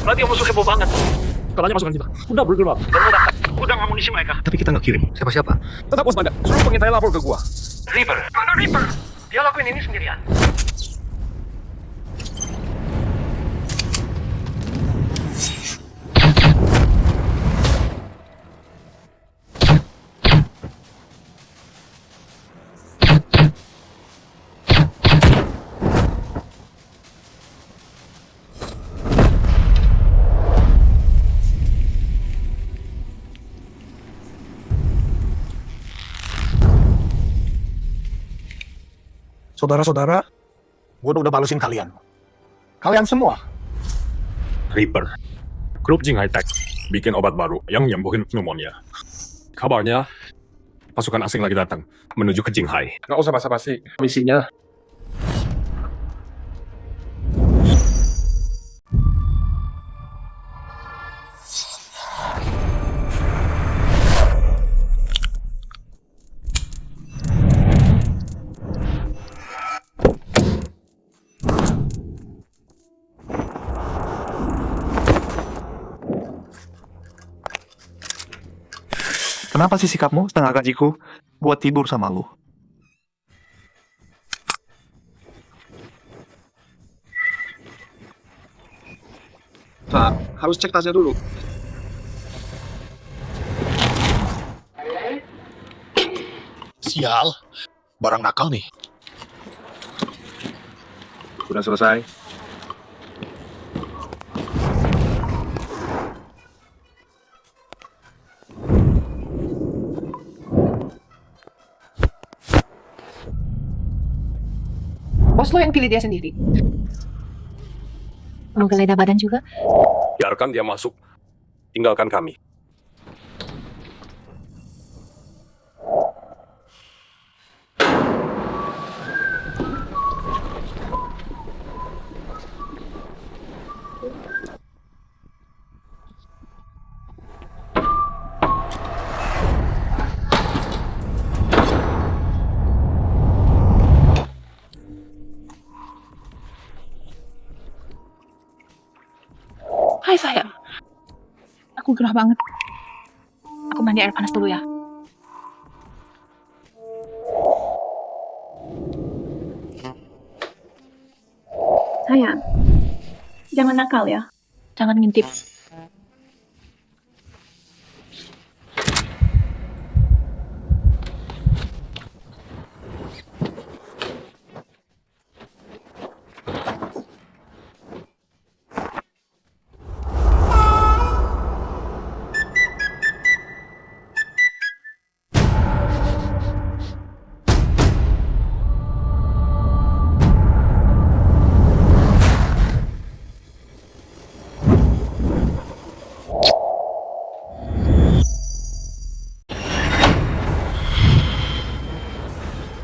Berarti yang musuh heboh banget. Katanya pasukan kita udah bergerak. Bermudahkan gudang amunisi mereka. Tapi kita nggak kirim. Siapa-siapa? Tetap waspada. Suruh pengintai lapor ke gua. Reaper. Mana Reaper? Dia lakuin ini sendirian. Saudara-saudara, gue udah balesin kalian. Kalian semua. Reaper. Grup Jing High Tech bikin obat baru yang nyembuhin pneumonia. Kabarnya pasukan asing lagi datang menuju ke Jinghai. Nggak usah basa-basi. Misinya Kenapa sih sikapmu setengah gajiku buat tidur sama lu? Pak, harus cek tasnya dulu. Sial, barang nakal nih. sudah selesai. Bos lo yang pilih dia sendiri. Mau geledah badan juga? Biarkan dia masuk. Tinggalkan kami. Hai sayang. Aku gerah banget. Aku mandi air panas dulu ya. Sayang, jangan nakal ya. Jangan ngintip.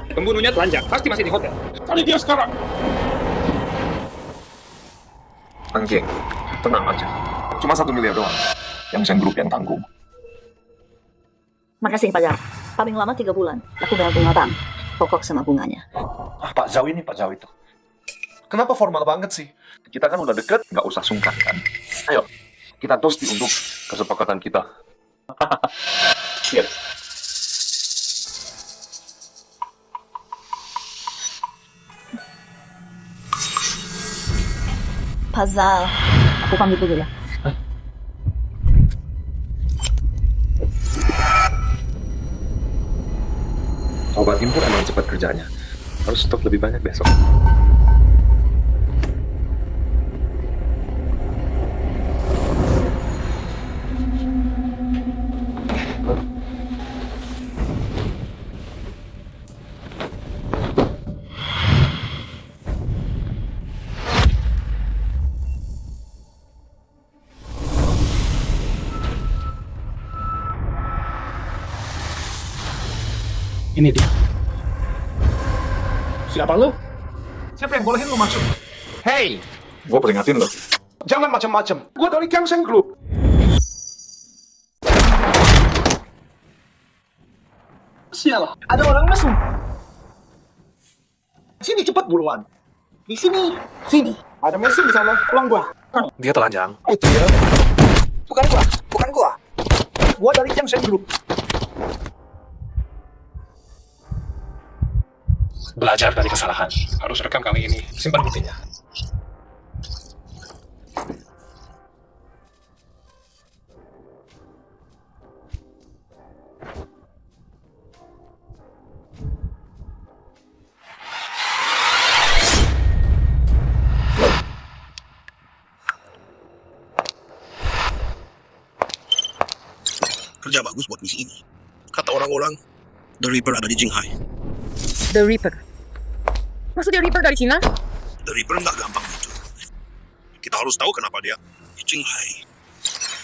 Pembunuhnya telanjang. Pasti masih di hotel. Cari dia sekarang. Anjing, tenang aja. Cuma 1 miliar doang. Yang Zen Group yang tanggung. Makasih Pak Zhao. Paling lama 3 bulan. Aku bayar bunga bank. Pokok sama bunganya. Ah, Pak Zhao ini, Pak Zhao itu. Kenapa formal banget sih? Kita kan udah deket, nggak usah sungkan kan. Ayo, kita tosti untuk kesepakatan kita. Yes. Pak Zhao, aku pamit dulu ya. Obat impor emang cepat kerjanya. Harus stok lebih banyak besok. Ini dia. Siapa lu? Siapa yang bolehin lu masuk? Hey, Gue peringatin lo. jangan macam-macam. Gua dari Gangseng Group. Sial, ada orang masuk. Sini cepat buruan. Di sini. Sini. Ada mesin di sana. Pulang gua. Dia telanjang. Oh dia? Bukan gua. Gua dari Yang Seng Group. Belajar dari kesalahan. Harus rekam kali ini. Simpan buktinya. Kerja bagus buat misi ini. Kata orang-orang, The Reaper ada di Jinghai. The Reaper. Maksudnya Reaper dari Cina? The Reaper nggak gampang muncul. Kita harus tahu kenapa dia di Jinghai.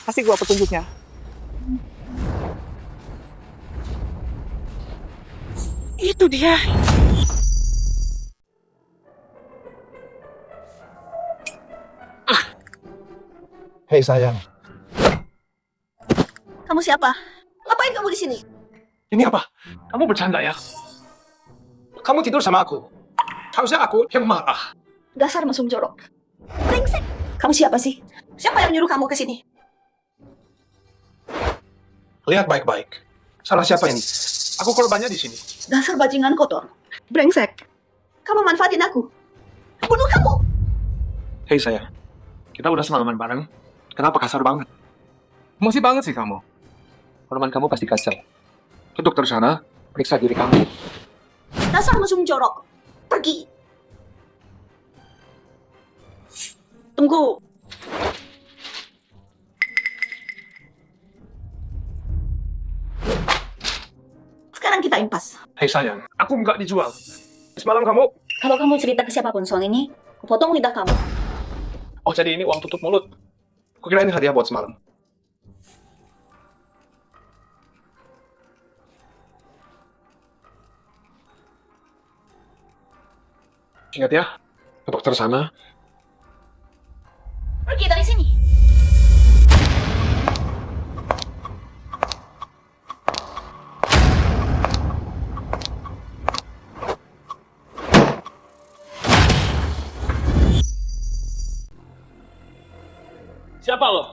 Kasih gua petunjuknya. Itu dia. Hei sayang, Kamu siapa? Ngapain kamu di sini? ini apa? Kamu bercanda ya? Kamu tidur sama aku. Harusnya aku yang marah. Dasar mesum jorok. Brengsek. Kamu siapa sih? Siapa yang nyuruh kamu ke sini? Lihat baik-baik. Salah siapa ini? Aku korbannya di sini. Dasar bajingan kotor. Brengsek. Kamu manfaatin aku. Bunuh kamu. Hei sayang, kita udah semalaman bareng. Kenapa kasar banget? Emosi banget sih kamu. Hormon kamu pasti kacau. Ke dokter sana, periksa diri kamu. Dasar mesum jorok. Pergi. Tunggu. Sekarang kita impas. Hei sayang, aku nggak dijual. Semalam kamu... Kalau kamu cerita ke siapapun soal ini, aku potong lidah kamu. Oh jadi ini uang tutup mulut. Kukira ini hadiah buat semalam. Ingat ya, ke dokter sana. Pergi dari sini. Siapa lo?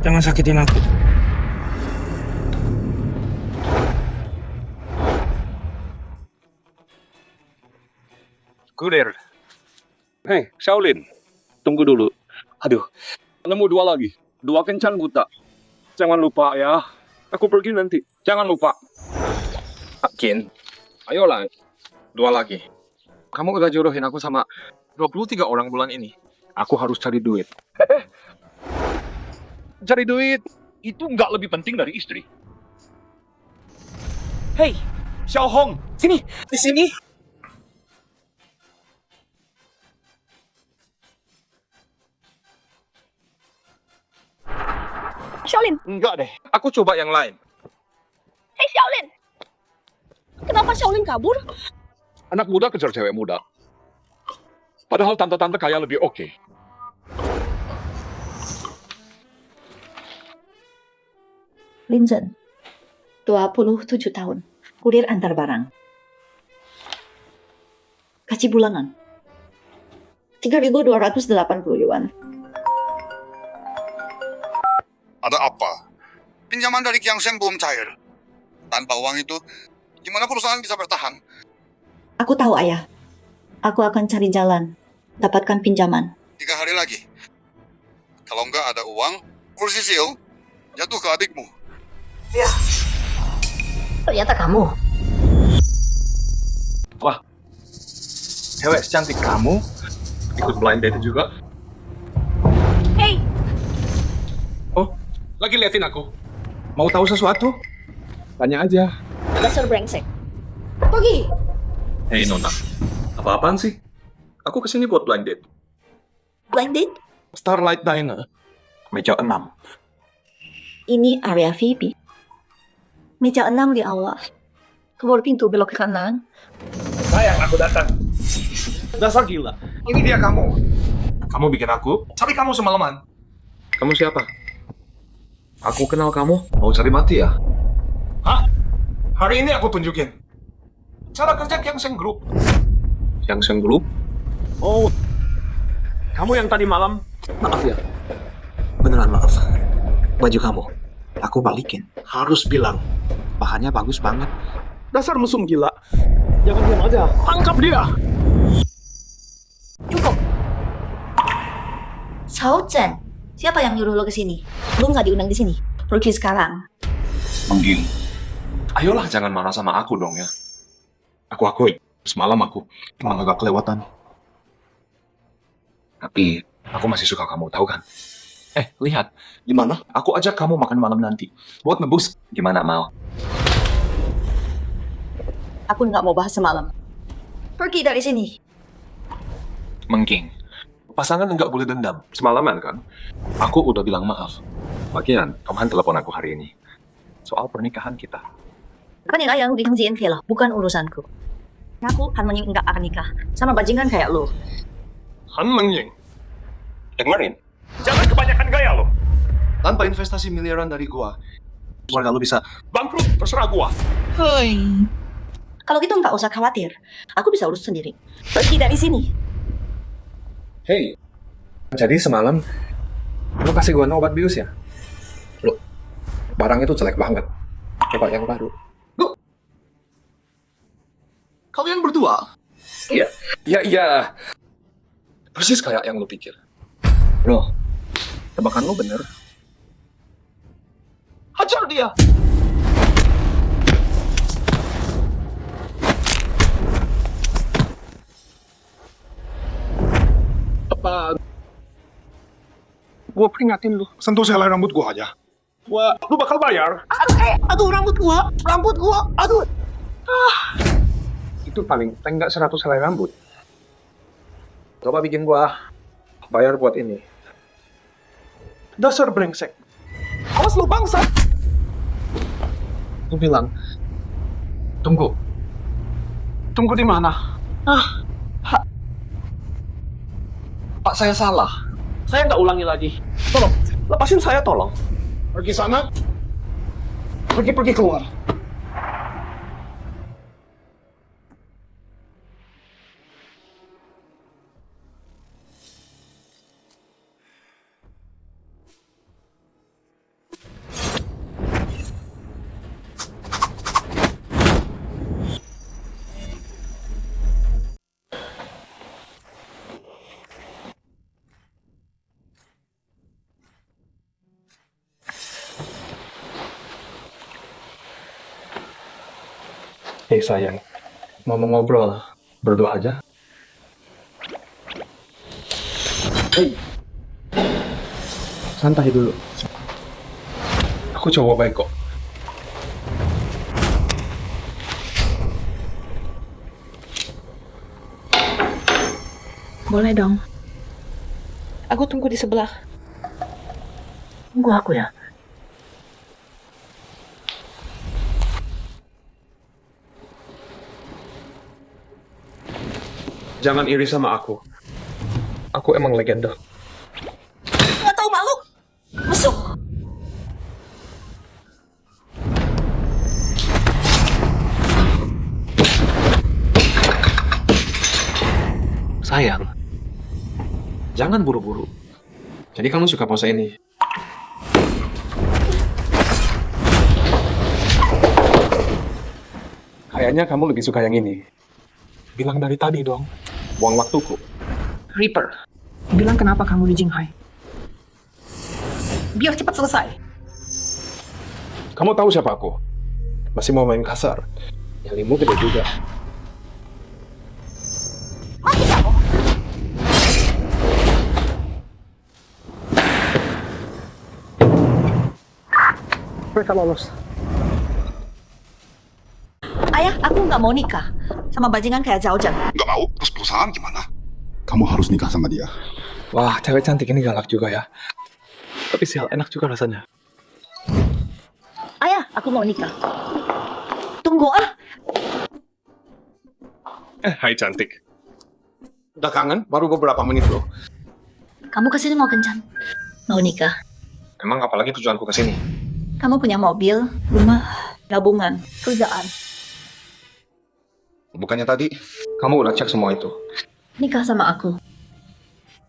Jangan sakitin aku. Kudir. Hei, Shaolin. Tunggu dulu. Aduh, nemu dua lagi. Dua kencan buta. Jangan lupa ya. Aku pergi nanti. Jangan lupa. Akin, ayolah. Dua lagi. Kamu udah jodohin aku sama 23 orang bulan ini. Aku harus cari duit. Cari duit itu nggak lebih penting dari istri. Hey, Xiao Hong, sini. Di sini. Shaolin. Enggak deh. Aku coba yang lain. Hei Shaolin. Kenapa Shaolin kabur? anak muda kejar cewek muda. Padahal tante-tante kaya lebih oke. Linzen, 27 tahun, kurir antar barang. Gaji bulanan, 3.280 yuan. Ada apa? Pinjaman dari Kiang Seng belum cair. Tanpa uang itu, gimana perusahaan bisa bertahan? Aku tahu ayah, aku akan cari jalan, dapatkan pinjaman. 3 hari lagi. Kalau nggak ada uang, kursi sil jatuh ke adikmu. Ya. Ternyata kamu. Wah, cewek secantik kamu ikut blind date juga. Hei, Oh, lagi liatin aku. Mau tahu sesuatu? Tanya aja. dasar brengsek. Pergi. Hei Nona, apa-apaan sih? Aku kesini buat blind date. Blind date? Starlight Diner, meja 6. Ini area VIP. Meja 6 di awal. Keluar pintu belok ke kanan. Sayang, aku datang. Dasar gila. Ini dia kamu. Kamu bikin aku cari kamu semalaman. Kamu siapa? Aku kenal kamu. Mau cari mati ya? Hah? Hari ini aku tunjukin. Cara kerja Yang Seng Group. Yang Seng Group? Oh, Kamu yang tadi malam Maaf ya. Beneran maaf. Baju kamu, aku balikin. Harus bilang, bahannya bagus banget. dasar mesum gila. Jangan diam aja. Tangkap dia. Cukup. Cao Zhen, siapa yang nyuruh lo ke sini? Lo nggak diundang di sini. Pergi sekarang. Manggil. Ayolah, jangan marah sama aku dong ya. Aku akui, semalam aku emang agak kelewatan. Tapi, aku masih suka kamu, tahu kan? Lihat. Gimana? Aku ajak kamu makan malam nanti. Buat nebus. Gimana mau? Aku nggak mau bahas semalam. Pergi dari sini. Mengking. Pasangan nggak boleh dendam. Semalaman kan? Aku udah bilang maaf. Lagian, Tomhan telepon aku hari ini. Soal pernikahan kita. 跟你来yang di KMGNK lah, bukan urusanku. Aku Han Menying nggak akan nikah sama bajingan kayak lo. Han Menying. Dengerin. Jangan kebanyakan gaya lo. Tanpa investasi miliaran dari gua, keluarga lu bisa Bangkrut, terserah gua. Kalau gitu nggak usah khawatir. Aku bisa urus sendiri. Pergi dari sini. Hey, jadi semalam lu kasih gua obat bius ya? Loh, barang itu jelek banget. Coba yang baru. Loh, kalian berdua? Iya. Iya. Persis kayak yang lu pikir. Loh, tebakan lu bener. Hajar dia! Apa? Gua peringatin lu. Sentuh selai rambut gua aja. Lu bakal bayar. Aduh, rambut gua, aduh. Itu paling tenggak 100 helai rambut. Coba bikin gua bayar buat ini. Dasar brengsek. Awas lu bangsa. Lu bilang, tunggu. Tunggu di mana? Pak, saya salah. Saya nggak ulangi lagi. Tolong, lepasin saya tolong. Pergi sana. Pergi keluar. Hei sayang, mau ngobrol, berdua aja. Hei, santai dulu. Aku cowok baik kok. Boleh dong. Aku tunggu di sebelah. Tunggu aku ya. Jangan iri sama aku. Aku emang legenda. Nggak tahu malu. Masuk. Sayang, jangan buru-buru. Jadi kamu suka pose ini? Kayaknya kamu lebih suka yang ini. Bilang dari tadi dong. Buang waktuku. Reaper, bilang kenapa kamu di Jinghai. Biar cepat selesai. Kamu tahu siapa aku? Masih mau main kasar. Nyalimu gede juga. Mati kamu. Mereka lolos. Ayah, aku nggak mau nikah sama bajingan kayak Cao Zhen. Nggak mau, terus perusahaan gimana? Kamu harus nikah sama dia. Wah, cewek cantik ini galak juga ya. Tapi sial, enak juga rasanya. Ayah, aku mau nikah. Tunggu ah. Hai cantik. Udah kangen? Baru beberapa menit loh. Kamu kesini mau kencan? Mau nikah? Emang apalagi tujuanku kesini? Kamu punya mobil, rumah, tabungan, kerjaan. Bukannya tadi kamu udah cek semua itu? Nikah sama aku.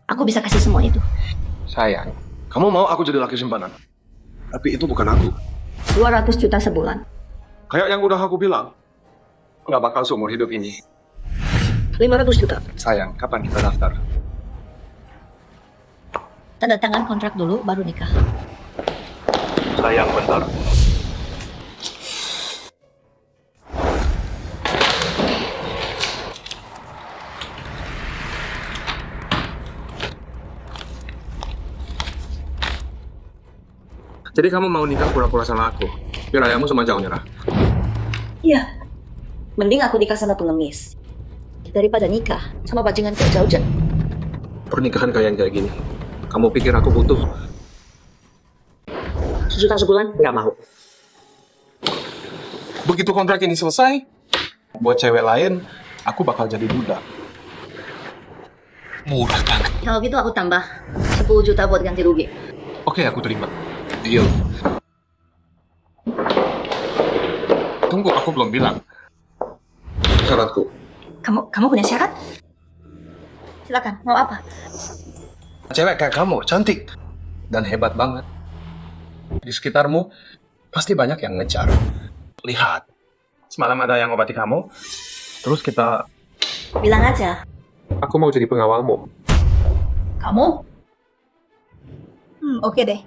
Aku bisa kasih semua itu. Sayang, kamu mau aku jadi laki simpanan? Tapi itu bukan aku. 200 juta sebulan. Kayak yang udah aku bilang, nggak bakal seumur hidup ini. 500 juta. Sayang, kapan kita daftar? Tanda tangan kontrak dulu, baru nikah. Sayang, bentar. Jadi kamu mau nikah pura-pura sama aku, biar ayahmu sama jauh nyerah. Iya. Mending aku nikah sama pengemis daripada nikah sama bajingan kayak Jaujan. Pernikahan kayak gini, kamu pikir aku butuh? 1 juta sebulan? Nggak mau. Begitu kontrak ini selesai, buat cewek lain, aku bakal jadi budak. Murah banget. Kalau gitu aku tambah 10 juta buat ganti rugi. Oke, aku terima. Deal. Tunggu, aku belum bilang. Syaratku. Kamu punya syarat? Silakan, mau apa? Cewek kayak kamu, cantik. Dan hebat banget. Di sekitarmu, pasti banyak yang ngejar. Lihat. Semalam ada yang obati kamu. Terus kita... Bilang aja. Aku mau jadi pengawalmu. Kamu? Oke deh.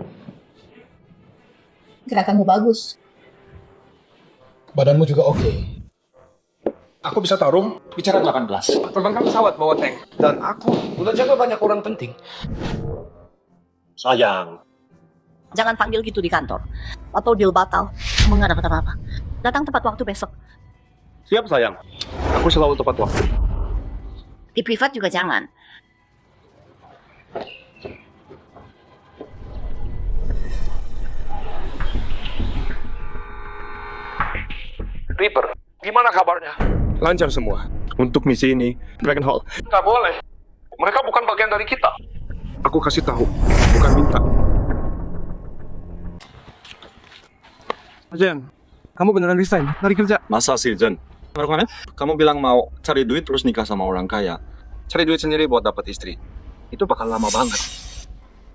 Gerakanmu bagus. Badanmu juga oke. Aku bisa tarung, bicara 18. Terbangkan pesawat bawa tank. Dan aku udah jaga banyak orang penting. Sayang, Jangan panggil gitu di kantor. Atau deal batal. Kamu nggak dapat apa-apa. Datang tepat waktu besok. siap sayang. Aku selalu tepat waktu. Di privat juga jangan. Reaper, gimana kabarnya? Lancar semua. Untuk misi ini, Dragon Hall. Nggak boleh. Mereka bukan bagian dari kita. Aku kasih tahu, bukan minta. Jen, kamu beneran resign dari kerja? Masa sih, Jen? Baru Kamu bilang mau cari duit terus nikah sama orang kaya. Cari duit sendiri buat dapat istri. Itu bakal lama banget.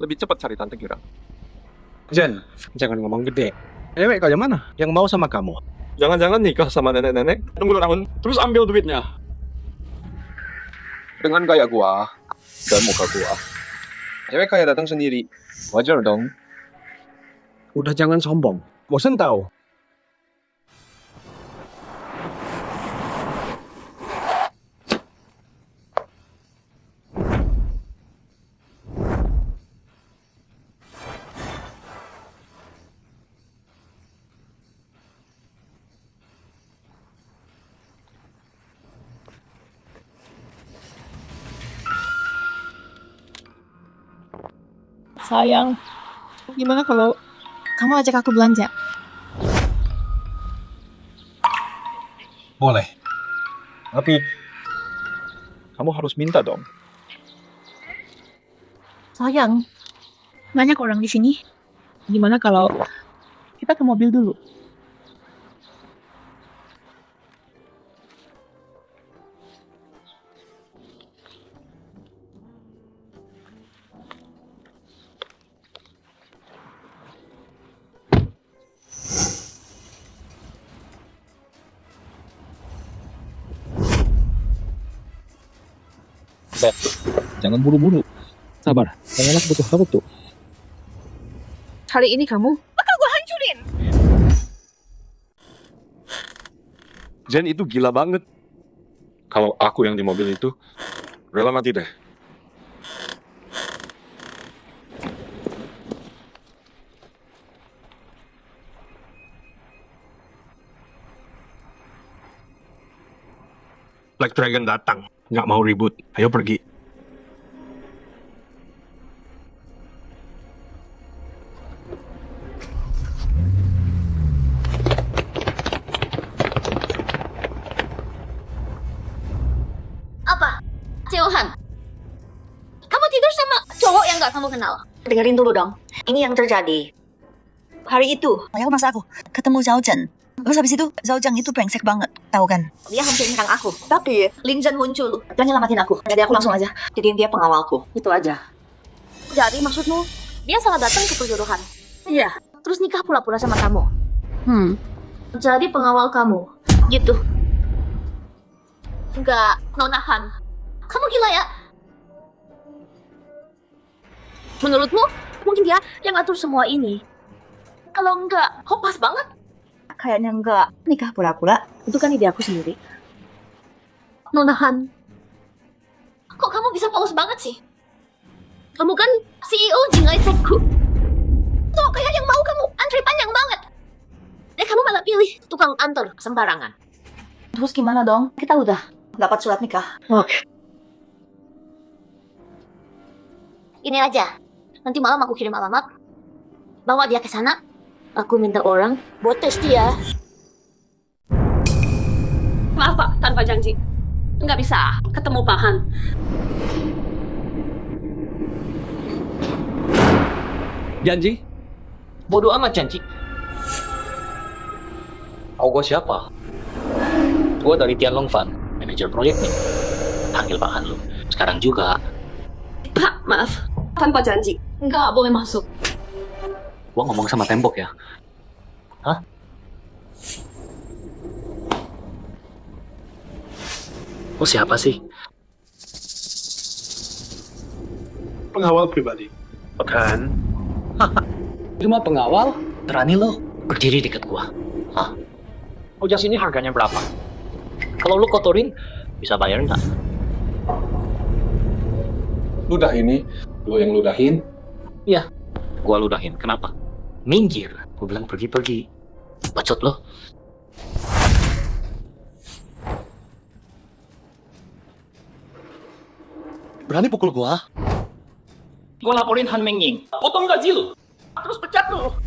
Lebih cepat cari tante Kira. Jen, jangan ngomong gede. Cewek kayak mana yang mau sama kamu? Jangan-jangan nikah sama nenek-nenek, tunggu tahun, terus ambil duitnya. Dengan gaya gua dan muka gua, cewek kaya datang sendiri. Wajar dong. Udah jangan sombong. Bosan tahu. Sayang, gimana kalau kamu ajak aku belanja? Boleh. Tapi kamu harus minta dong. Sayang, banyak orang di sini. Gimana kalau kita ke mobil dulu? Jangan buru-buru. Sabar. Janganlah butuh waktu. Kali ini kamu Bakal gue hancurin! Jen itu gila banget. Kalau aku yang di mobil itu, rela mati deh. Black Dragon datang. Nggak mau ribut. Ayo pergi. Apa? Johan, kamu tidur sama cowok yang nggak kamu kenal? Dengerin dulu dong. Ini yang terjadi. Hari itu, ayah masa aku ketemu Zhao Zhen. Terus habis itu Zhao Jiang itu brengsek banget, tahu kan? Dia hampir nyerang aku, tapi Lin Zhen muncul dan nyelamatin aku. Jadi aku langsung aja jadiin dia pengawalku. Itu aja. Jadi maksudmu dia salah datang ke perjodohan? Iya. Terus nikah pula-pula sama kamu. Jadi pengawal kamu, gitu. Enggak, Nona Han. Kamu gila ya? Menurutmu mungkin dia yang ngatur semua ini? Kalau enggak, kok pas banget? Kayaknya enggak. Nikah pura-pura, itu kan ide aku sendiri. Nona Han, kok kamu bisa polos banget sih? Kamu kan CEO Jinghai Techku. Tuh, kayak yang mau kamu antri panjang banget. Kamu malah pilih tukang antar sembarangan. Terus gimana dong? Kita udah dapat surat nikah. Oke. Ini aja. Nanti malam aku kirim alamat. Bawa dia ke sana. Aku minta orang buat tes dia. Maaf Pak, tanpa janji. Nggak bisa ketemu Pak Han. Janji? Bodoh amat janji. Tahu gue siapa? Gue dari Tianlong Fan, manajer proyek nih. Panggil Pak Han lu. Sekarang juga. Pak, maaf. Tanpa janji. Nggak boleh masuk. Gua ngomong sama tembok ya. Hah? Lo siapa sih? Pengawal pribadi. Bukan. Cuma pengawal? Berani lo berdiri dekat gua. Hah? Oh, jas ini harganya berapa? Kalau lo kotorin, bisa bayar nggak? Ludah ini, lo yang ludahin. Iya, gua ludahin. Kenapa? Minggir. Gua bilang pergi-pergi. Bacot lo. Berani pukul gua? Gua laporin Han Mengying. Potong gaji lo. Terus pecat lo.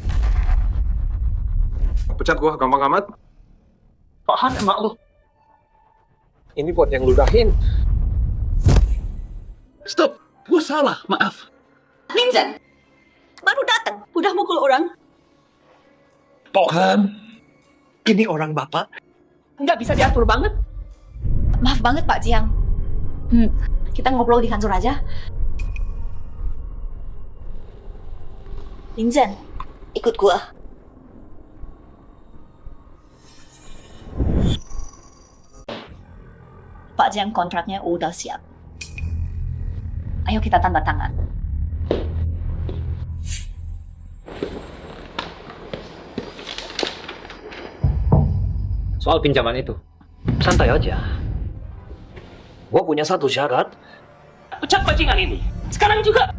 Pecat gua, gampang amat. Pak Han emak lo. Ini buat yang ludahin. Stop, gua salah, maaf. Lin Zhen, baru datang, udah mukul orang. Bukan. Ini orang bapak. Nggak bisa diatur banget. Maaf banget Pak Jiang. Kita ngobrol di kantor aja. Lin Zhen, ikut gua. Pak Jiang kontraknya udah siap. Ayo kita tanda tangan. Soal pinjaman itu, santai aja. Gua punya satu syarat. Pecat bajingan ini. Sekarang juga.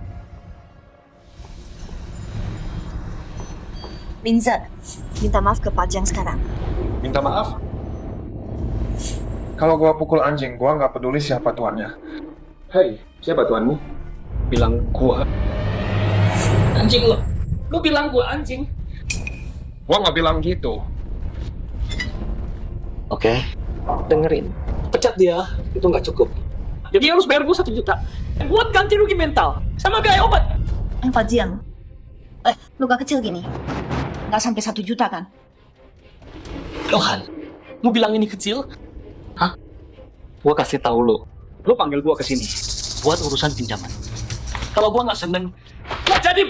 Lin Zhen, minta maaf ke Pak Jiang sekarang. Minta maaf? Kalau gua pukul anjing, gua nggak peduli siapa tuannya. Hei, siapa tuanmu? Bilang gua. Anjing lo. Lu bilang gua anjing. Gua nggak bilang gitu. Oke, dengerin. Pecat dia, itu nggak cukup. Jadi harus bayar gue 1 juta. Buat ganti rugi mental, sama biaya obat. Pak Jiang, luka kecil gini. Nggak sampai 1 juta kan? Lohan, lu bilang ini kecil? Hah? Gua kasih tahu lu. Lu panggil gua ke sini buat urusan pinjaman. Kalau gua nggak seneng, nggak jadi.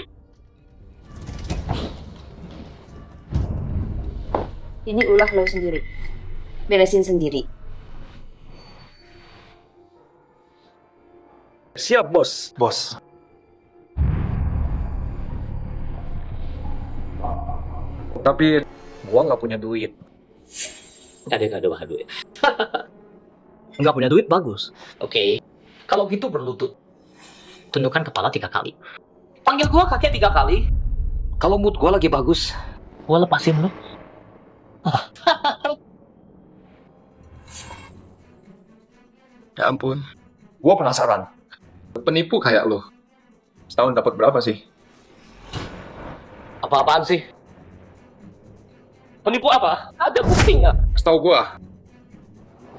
Ini ulah lo sendiri. Beresin sendiri. Siap, bos. Bos. Tapi Gua nggak punya duit. Nggak ada duit. Nggak punya duit bagus. Oke. Kalau gitu berlutut. Tundukkan kepala 3 kali. Panggil gua kakek 3 kali. Kalau mood gua lagi bagus, gua lepasin lu. ya ampun, gua penasaran. Penipu kayak lo, setahun dapat berapa sih? Apa-apaan sih? Penipu apa? Ada bukti nggak? Setahu gua,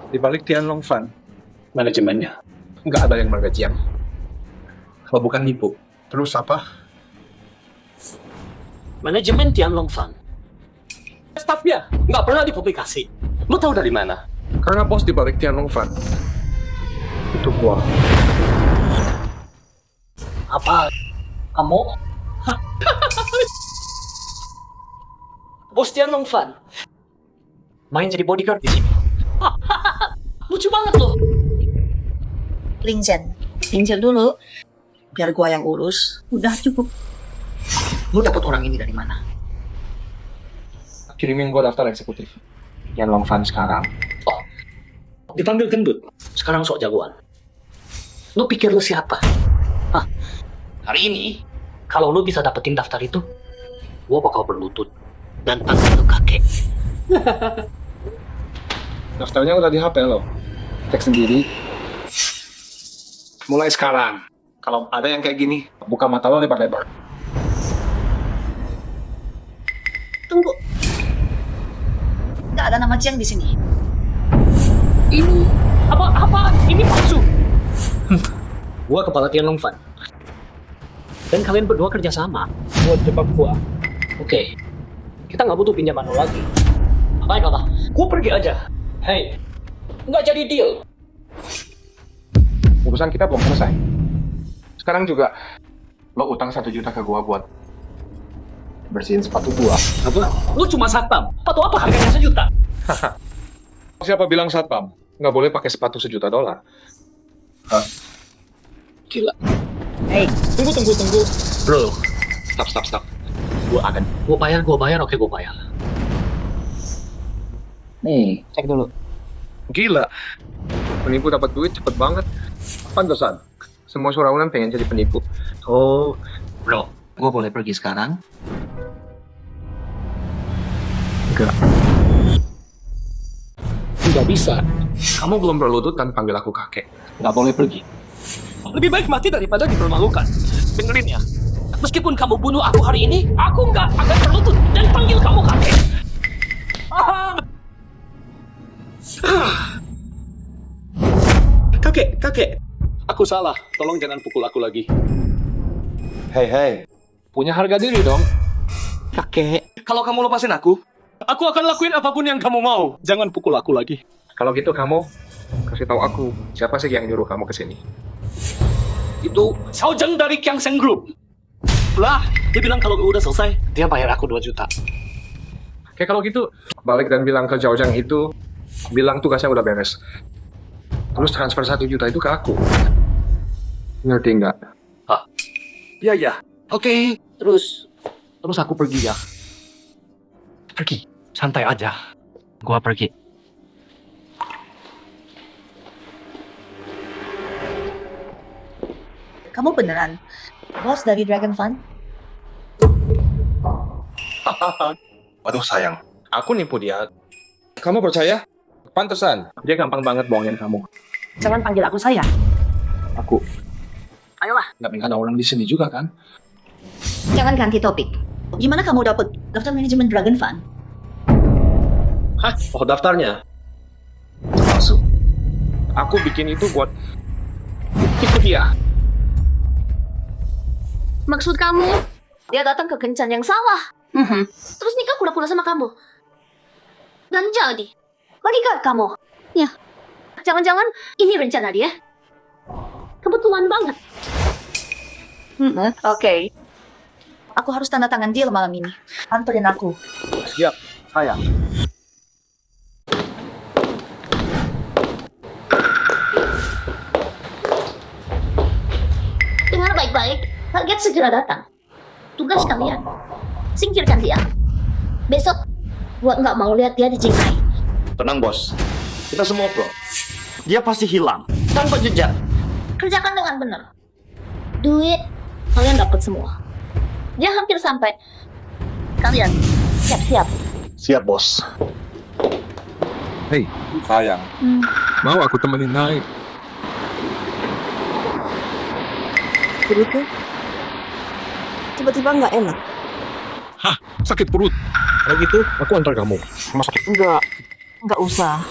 Di balik Tianlong Fan, Manajemennya. nggak ada yang bergajian. kalau bukan nipu. Terus apa? Manajemen Tianlong Fan. Staffnya nggak pernah dipublikasi. Lu tahu dari mana? Karena bos di balik Tian Long Fan itu gua. Apa? Kamu? Bos Tian Long Fan main jadi bodyguard di sini. Lucu banget loh. Lingzen. Lingzen dulu. Biar gua yang urus. Udah cukup. Lu dapet orang ini dari mana? Kirimin gua daftar eksekutif. Tian Long Fan sekarang. Oh, dipanggil gendut. Sekarang sok jagoan. Lu pikir lu siapa? Hah? Hari ini, kalau lu bisa dapetin daftar itu, gua bakal berlutut dan panggil lu kakek. Daftarnya udah di HP lo. Cek sendiri. Mulai sekarang, kalau ada yang kayak gini, buka mata lo lebar-lebar. Tunggu. Nggak ada nama Jiang di sini. Ini apa? Ini palsu. Gua kepala Tian Long Fan. Dan kalian berdua kerja sama buat jebak gua. Oke. Kita nggak butuh pinjaman lo lagi. Baiklah, gua pergi aja. Hei, nggak jadi deal. Urusan kita belum selesai. Sekarang juga lo utang 1 juta ke gua buat bersihin sepatu gua. Apa? Lu cuma satpam. Sepatu apa harganya 1 juta? Siapa bilang satpam? Nggak boleh pakai sepatu $1 juta. Hah? Gila. Hey, Tunggu. Bro, stop. Gua bayar, oke gua bayar. nih, cek dulu. Gila. Penipu dapat duit cepet banget. Pantesan. Semua suraunan pengen jadi penipu. Oh, bro, gua boleh pergi sekarang? Nggak bisa. Kamu belum berlutut dan panggil aku kakek. Nggak boleh pergi. Lebih baik mati daripada dipermalukan. Dengerin ya. Meskipun kamu bunuh aku hari ini, aku nggak akan berlutut dan panggil kamu kakek. Kakek. Aku salah. Tolong jangan pukul aku lagi. Hei. Punya harga diri dong. Kakek. Kalau kamu lepasin aku akan lakuin apapun yang kamu mau. Jangan pukul aku lagi. Kalau gitu kamu kasih tahu aku siapa sih yang nyuruh kamu kesini. Itu Xiao Zheng dari Kiangsheng Group. Lah, dia bilang kalau udah selesai, dia bayar aku 2 juta. Oke, kalau gitu balik dan bilang ke Zhao Zhang itu, bilang tugasnya udah beres. Terus transfer 1 juta itu ke aku. Ngerti nggak? Hah? Iya. Oke. Terus aku pergi ya. Pergi. Santai aja. Gua pergi. Kamu beneran bos dari Dragon Fund? Waduh sayang, aku nipu dia. Kamu percaya? Pantesan. Dia gampang banget bohongin kamu. Jangan panggil aku saya. Aku. Ayolah. Nggak ada orang di sini juga kan? Jangan ganti topik. Gimana kamu dapat daftar manajemen Dragon Fund? Hah? Oh daftarnya? Palsu. Aku bikin itu buat tipu dia. Maksud kamu, dia datang ke kencan yang salah. Terus nikah pura-pura sama kamu. Dan jadi, bodyguard kamu. Ya, jangan-jangan ini rencana dia. Kebetulan banget. Oke. Aku harus tanda tangan deal malam ini. Anterin aku. Siap, sayang. Dengar baik-baik, target segera datang. Tugas kalian, singkirkan dia. Besok, gua nggak mau lihat dia di Jinghai. Tenang bos, kita semua pro. Dia pasti hilang tanpa jejak. Kerjakan dengan benar. Duit, kalian dapat semua. Dia hampir sampai. Kalian, siap-siap. Siap bos. Hei, sayang. Mau aku temenin naik? Perutku tiba-tiba nggak enak. Hah, sakit perut. Kalau gitu, aku antar kamu. Rumah sakit. Nggak usah.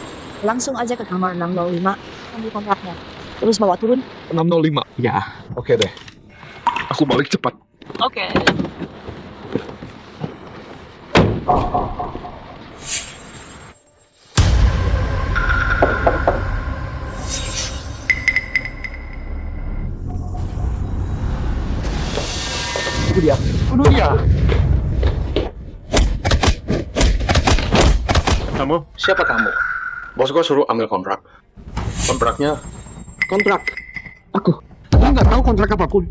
Langsung aja ke kamar 605, ambil kontraknya. Terus bawa turun. 605. Ya, oke deh. Aku balik cepat. Oke. Itu dia. Bunuh dia. Kamu? Siapa kamu? Bos gua suruh ambil kontrak. Kontraknya Kontrak. Aku nggak tahu kontrak apapun.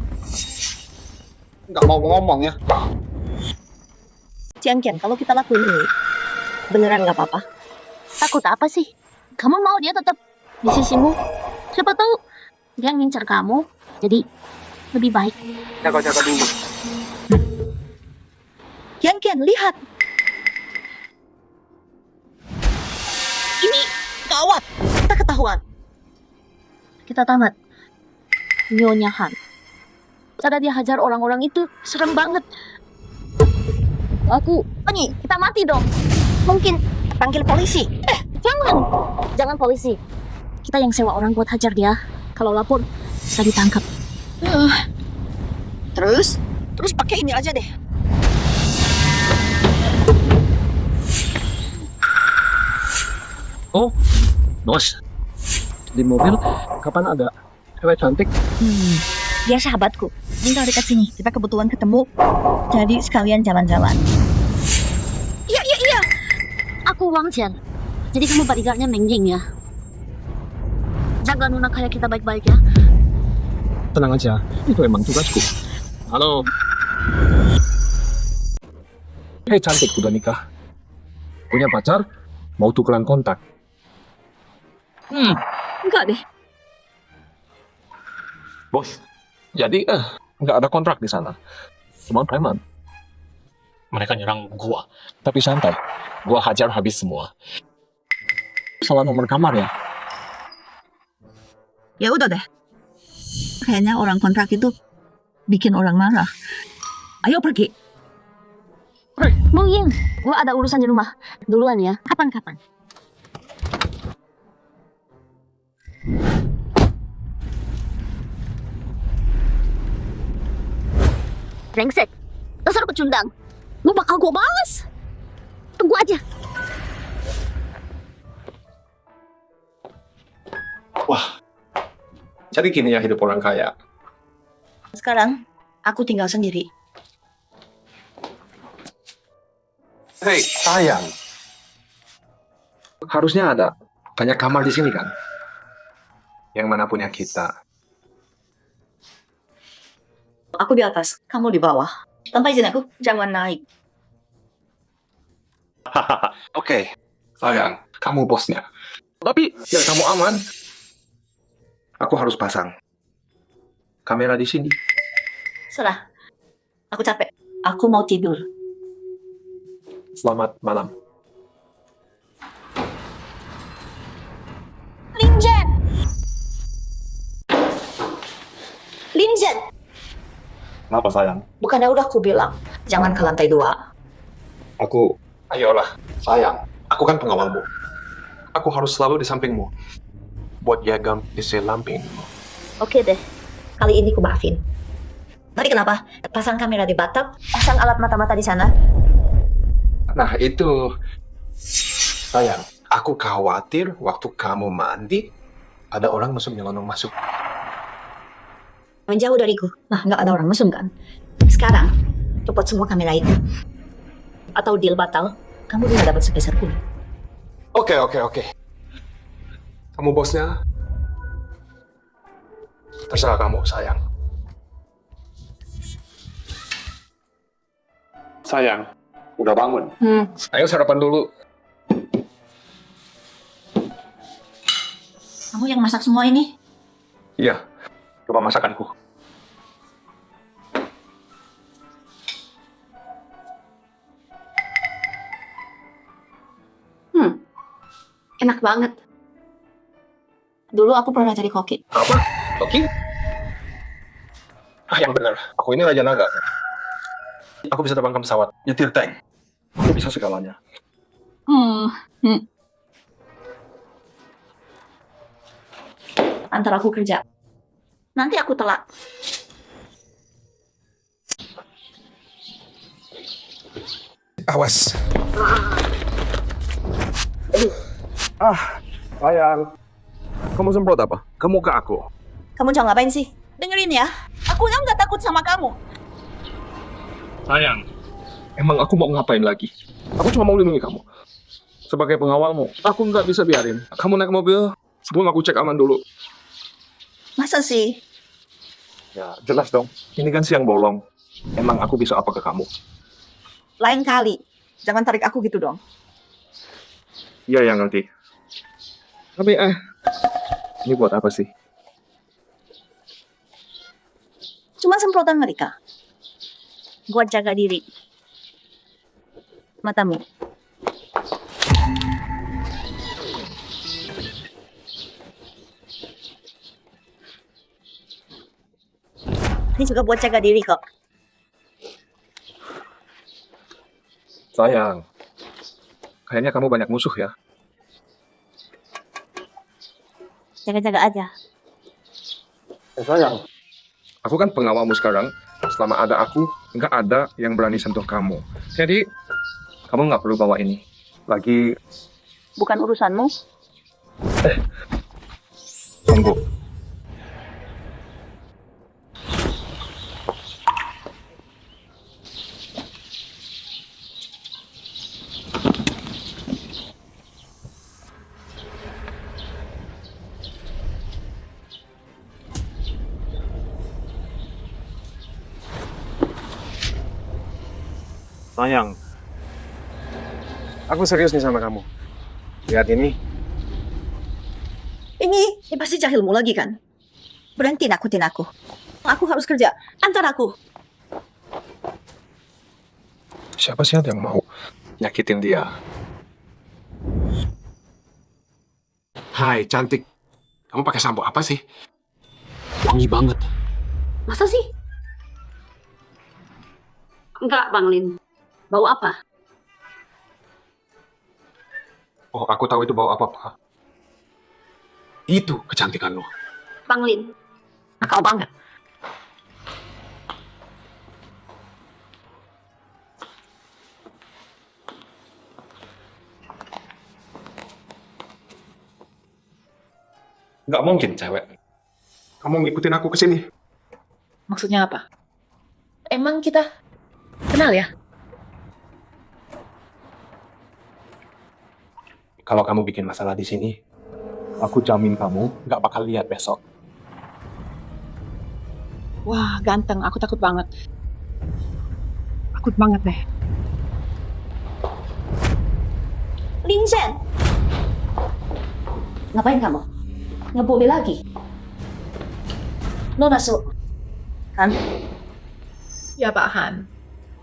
Nggak mau ngomong ya. Ciangkian, kalau kita lakuin ini, beneran nggak apa-apa? Takut apa sih? Kamu mau dia tetap di sisimu? Siapa tahu dia ngincar kamu, jadi lebih baik. Jaga-jaga dulu. Ciangkian, lihat. Ini gawat. Kita ketahuan. Kita tamat. Nyonya Han. Cara dia hajar orang-orang itu serem banget. Ini, Kita mati dong. mungkin panggil polisi. Jangan polisi. Kita yang sewa orang buat hajar dia. Kalau lapor, bisa ditangkap. Terus pakai ini aja deh. Oh, bos. Di mobil kapan ada cewek cantik? Dia sahabatku. Tinggal dekat sini. Kita kebetulan ketemu. Jadi sekalian jalan-jalan. Iya. Aku Wang Chen. Jadi kamu bodyguardnya Meng Ying ya. Jaga nona kayak kita baik-baik ya. Tenang aja, itu emang tugasku. Halo. Hei cantik, udah nikah? Punya pacar? Mau tukeran kontak? Enggak deh. bos. Jadi nggak ada kontrak di sana. Cuma preman. Mereka nyerang gua. Tapi santai. Gua hajar habis semua. Salah nomor kamar ya. Ya udah deh. Kayaknya orang kontrak itu bikin orang marah. Ayo pergi. Meng Ying, gua ada urusan di rumah. Duluan ya. Kapan-kapan. Brengsek. Dasar pecundang. Lu bakal gua balas. Tunggu aja. Wah. Jadi gini ya hidup orang kaya. Sekarang aku tinggal sendiri. Hei, sayang. Harusnya ada banyak kamar di sini kan? Yang mana punya kita. Aku di atas, kamu di bawah. Tanpa izin aku, jangan naik. Oke, sayang, kamu bosnya. Tapi biar kamu aman, aku harus pasang kamera di sini. Serah. Aku capek. Aku mau tidur. Selamat malam. Linjen! Linjen! Kenapa sayang? Bukannya udah aku bilang, jangan ke lantai 2. Ayolah, sayang. Aku kan pengawalmu. Aku harus selalu di sampingmu. Buat jaga isi lampingmu. Oke deh, kali ini aku maafin. Tadi kenapa? Pasang kamera di batap, pasang alat mata-mata di sana. Nah itu, sayang. Aku khawatir waktu kamu mandi, ada orang mesum nyelonong masuk. Menjauh dariku. Nah, nggak ada orang mesum kan? Sekarang, copot semua kamera itu. Atau deal batal, kamu tidak dapat sepeser pun. Oke. Kamu bosnya? Terserah kamu, sayang. Sayang, udah bangun. Ayo sarapan dulu. Kamu yang masak semua ini? Iya, coba masakanku. Enak banget. Dulu aku pernah jadi koki. Apa? Koki? Yang benar. Aku ini Raja Naga. Aku bisa terbang ke pesawat, nyetir tank. Aku bisa segalanya. Antar aku kerja. Nanti aku telat. Awas. Sayang. Kamu semprot apa? Kamu ke aku. Kamu jangan ngapain sih? Dengerin ya. Aku yang nggak takut sama kamu. Sayang, emang aku mau ngapain lagi? Aku cuma mau lindungi kamu. Sebagai pengawalmu, aku nggak bisa biarin kamu naik mobil sebelum aku cek aman dulu. Masa sih? Ya, jelas dong. Ini kan siang bolong. Emang aku bisa apa ke kamu? Lain kali. Jangan tarik aku gitu dong. Iya yang ngerti. Tapi ini buat apa sih? Cuma semprotan mereka. Buat jaga diri. Matamu. Ini juga buat jaga diri kok. Sayang, kayaknya kamu banyak musuh ya. Jaga-jaga aja. Sayang, aku kan pengawalmu sekarang. Selama ada aku, nggak ada yang berani sentuh kamu. Jadi, kamu nggak perlu bawa ini. Lagi, Bukan urusanmu. tunggu. Sayang, aku serius nih sama kamu. Lihat ini. Ini pasti jahilmu lagi kan? Berhenti nakutin aku. Aku harus kerja. Antar aku. Siapa sih yang mau nyakitin dia? Hai, cantik. Kamu pakai sampo apa sih? Wangi banget. Masa sih? Enggak, Bang Lin. Bau apa? Oh, aku tahu itu bau apa, Pak. Itu kecantikan lo. Bang Lin. Nakal banget. Nggak mungkin, cewek. Kamu ngikutin aku ke sini. Maksudnya apa? Emang kita kenal ya? Kalau kamu bikin masalah di sini, aku jamin kamu nggak bakal lihat besok. Wah, ganteng. Aku takut banget. Takut banget deh. Linzen! Ngapain kamu? Ngebully lagi? Nona Su. Kan? Ya, Pak Han.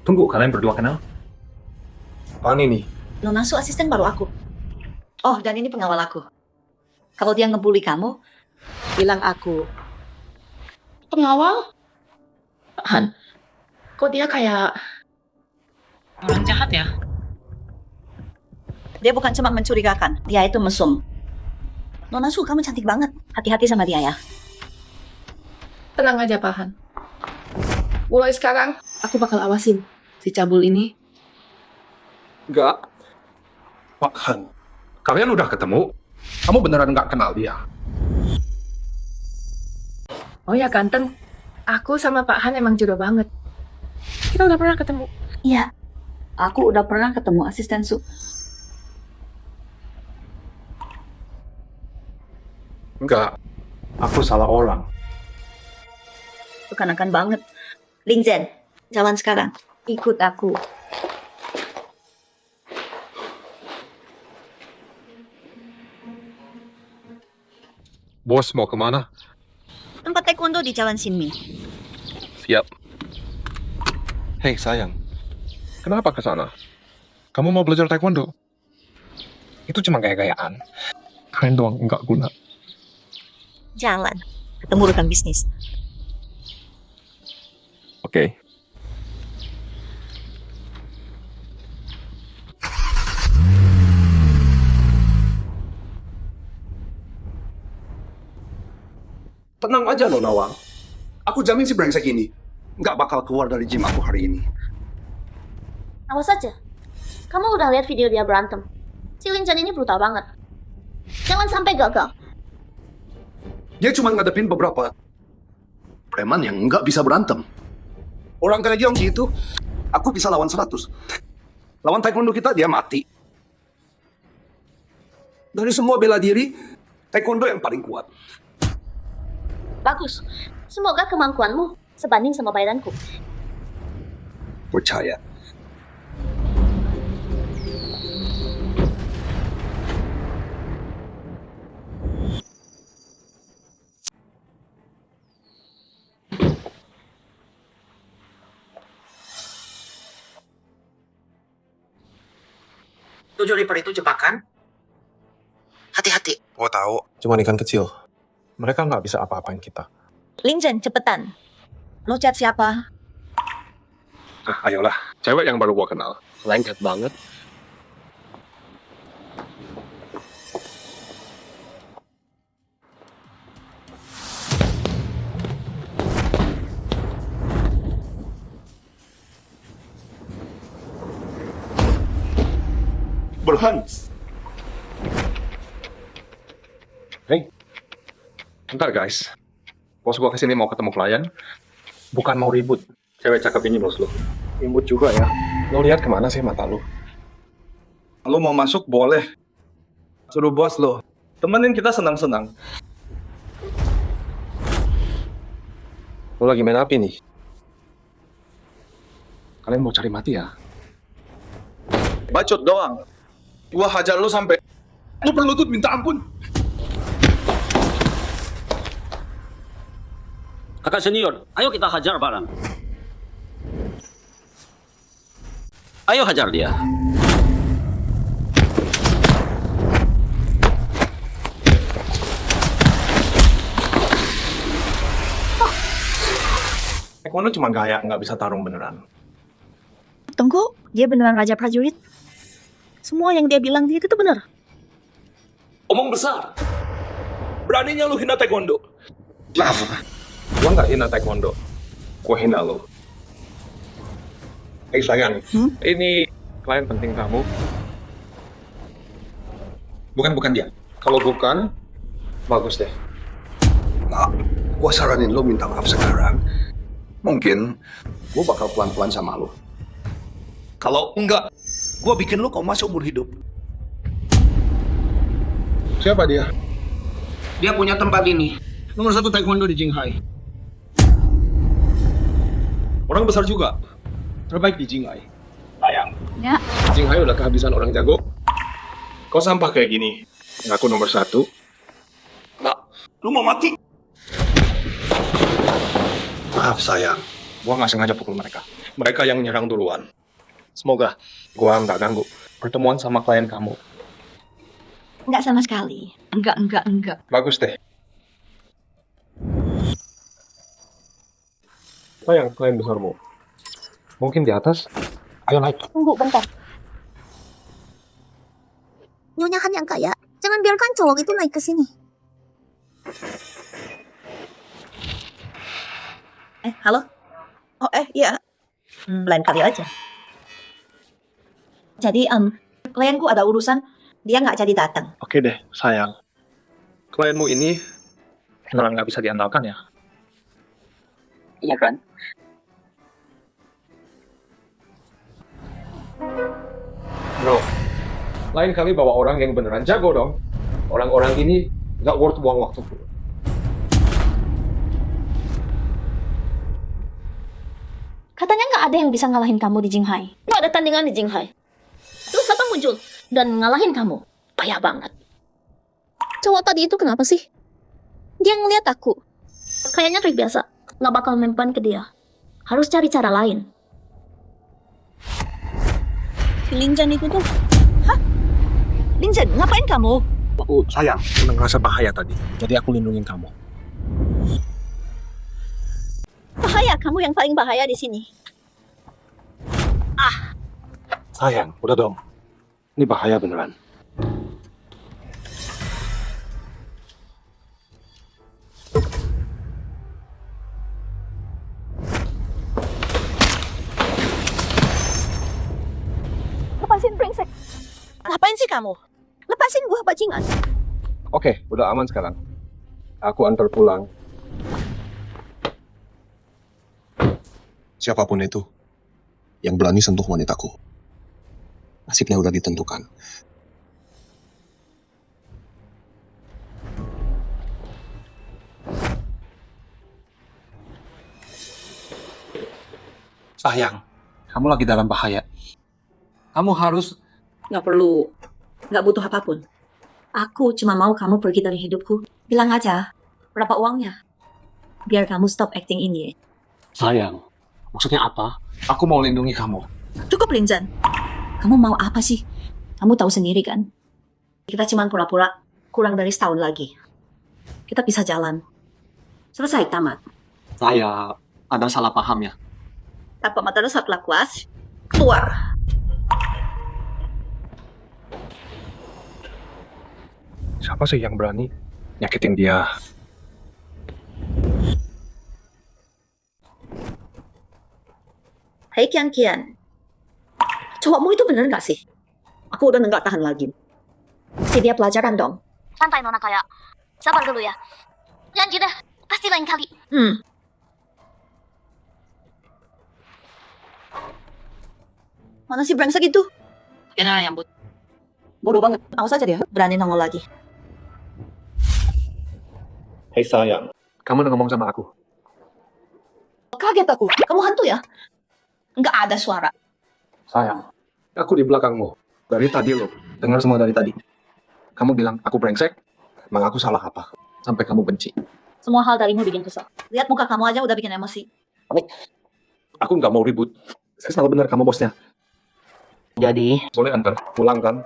Tunggu, kalian berdua kenal? Apaan ini? Nona Su asisten baru aku. Oh, dan ini pengawal aku. Kalau dia ngebully kamu, bilang aku. Pengawal? Pak Han, kok dia kayak orang jahat ya? Dia bukan cuma mencurigakan, dia itu mesum. Nona Su, kamu cantik banget. Hati-hati sama dia ya. Tenang aja, Pak Han. Mulai sekarang, aku bakal awasin si cabul ini. Nggak. Pak Han, kalian udah ketemu? Kamu beneran nggak kenal dia? Oh ya, ganteng. Aku sama Pak Han emang jodoh banget. Kita udah pernah ketemu. Iya, aku udah pernah ketemu asisten Su. Nggak. Aku salah orang. Kekanakan banget. Linzen, jalan sekarang. Ikut aku. Bos mau kemana? Tempat taekwondo di Jalan Sinmi. Siap. Hei sayang, kenapa ke sana? Kamu mau belajar taekwondo? Itu cuma gaya-gayaan. Kalian doang nggak guna. Jalan. Ketemu rekan bisnis. Oke. Tenang aja lo, Nawang. Aku jamin si brengsek ini nggak bakal keluar dari gym aku hari ini. Awas aja. Kamu udah lihat video dia berantem. Si Linzen ini brutal banget. Jangan sampai gagal. Dia cuma ngadepin beberapa preman yang nggak bisa berantem. Orang kayak Yongji itu Aku bisa lawan 100. Lawan taekwondo kita, dia mati. Dari semua bela diri, taekwondo yang paling kuat. Bagus. Semoga kemampuanmu sebanding sama bayaranku. Percaya. Tujuh Reaper itu jebakan. Hati-hati. Gua tahu. Cuma ikan kecil. Mereka nggak bisa apa-apain kita. Linjen, cepetan. Lo chat siapa? Ah, ayolah. Cewek yang baru gua kenal. Lengket banget. Burhan. Hey, bentar guys. Bos gua kesini mau ketemu klien, bukan mau ribut. Cewek cakep ini bos lo. Imut juga ya. Lo lihat kemana sih mata lo? Lo mau masuk boleh. Suruh bos lo. Temenin kita senang-senang. Lo lagi main api nih? Kalian mau cari mati ya? Bacot doang. Gua hajar lo sampai lo berlutut minta ampun. Kakak senior, ayo kita hajar bareng. Ayo hajar dia. Taekwondo cuma gaya, nggak bisa tarung beneran. Tunggu, dia beneran raja prajurit. Semua yang dia bilang dia itu benar. Omong besar. Beraninya lu hina taekwondo. Gua nggak hina taekwondo. Gua hina lu. Hey sayang, ini klien penting kamu. Bukan dia. Kalau bukan, bagus deh. Nah, gua saranin lo minta maaf sekarang. Mungkin gua bakal pelan-pelan sama lo. Kalau enggak, gua bikin lo koma seumur hidup. Siapa dia? Dia punya tempat ini. Nomor 1 taekwondo di Jinghai. Orang besar juga. Terbaik di Jinghai. Sayang. Ya. Jinghai udah kehabisan orang jago. Kau sampah kayak gini. Ngaku nomor 1. Nah, lu mau mati? Maaf sayang. Gua nggak sengaja pukul mereka. Mereka yang nyerang duluan. Semoga gua nggak ganggu pertemuan sama klien kamu. Enggak sama sekali. Enggak. Bagus deh. Sayang, klien besarmu. Mungkin di atas. Ayo naik. Tunggu bentar. Nyonya Han yang kaya, jangan biarkan cowok itu naik ke sini. Halo? Oh, iya. Lain kali aja. Jadi, klienku ada urusan, dia nggak jadi datang. Oke deh, sayang. Klienmu ini beneran nggak bisa diandalkan ya? Iya kan? Bro, lain kali bawa orang yang beneran jago dong. Orang-orang ini nggak worth buang waktu. Katanya nggak ada yang bisa ngalahin kamu di Jinghai. Nggak ada tandingan di Jinghai. Terus apa muncul dan ngalahin kamu? Payah banget. Cowok tadi itu kenapa sih? Dia ngeliat aku. Kayaknya trik biasa. Nggak bakal mempan ke dia. Harus cari cara lain. Si Linjan itu tuh. Hah? Linjan, ngapain kamu? Aku sayang, aku ngerasa bahaya tadi. Jadi aku lindungin kamu. Bahaya, kamu yang paling bahaya di sini. Sayang, udah dong. Ini bahaya beneran. Lepasin brengsek. Ngapain sih kamu? Lepasin gua bajingan. Oke, udah aman sekarang. Aku antar pulang. Siapapun itu, yang berani sentuh wanitaku. Nasibnya udah ditentukan. Sayang, kamu lagi dalam bahaya. Kamu harus... Nggak perlu, nggak butuh apapun. Aku cuma mau kamu pergi dari hidupku. Bilang aja, berapa uangnya? Biar kamu stop acting ini. Sayang, maksudnya apa? Aku mau lindungi kamu. Cukup, Linjan. Kamu mau apa sih? Kamu tahu sendiri kan? Kita cuma pura-pura kurang dari setahun lagi. Kita bisa jalan. Selesai, tamat. Saya ada salah paham ya. Tanpa mata dasar lakuas, keluar. Siapa sih yang berani nyakitin dia? Hei Kian, cowokmu itu bener gak sih? Aku udah nggak tahan lagi. Kasih dia pelajaran dong. Santai Nona kayak. Sabar dulu ya. Janji dah, pasti lain kali. Mana sih brengsek itu? Kena yang but. Bodoh banget. Awas aja dia, berani nongol lagi. Hei sayang, kamu udah ngomong sama aku. Kaget aku. Kamu hantu ya? Nggak ada suara. Sayang, aku di belakangmu. Dari tadi lo, dengar semua dari tadi. Kamu bilang aku brengsek, emang aku salah apa? Sampai kamu benci. Semua hal darimu bikin kesal. Lihat muka kamu aja udah bikin emosi. Aku nggak mau ribut. Saya selalu benar kamu bosnya. Jadi, Boleh antar pulang kan?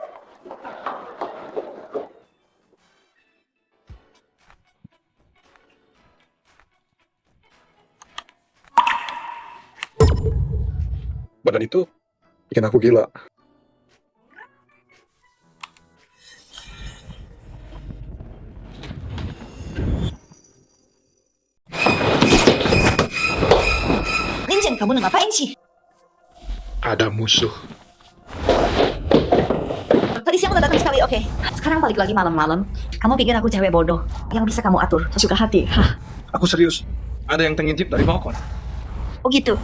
Badan itu bikin aku gila. Linjen, kamu ngapain sih? Ada musuh. Tadi siang udah datang sekali, oke. Sekarang balik lagi malam-malam. Kamu pikir aku cewek bodoh yang bisa kamu atur sesuka hati? Hah? Aku serius. Ada yang ngintip dari balkon. Oh gitu.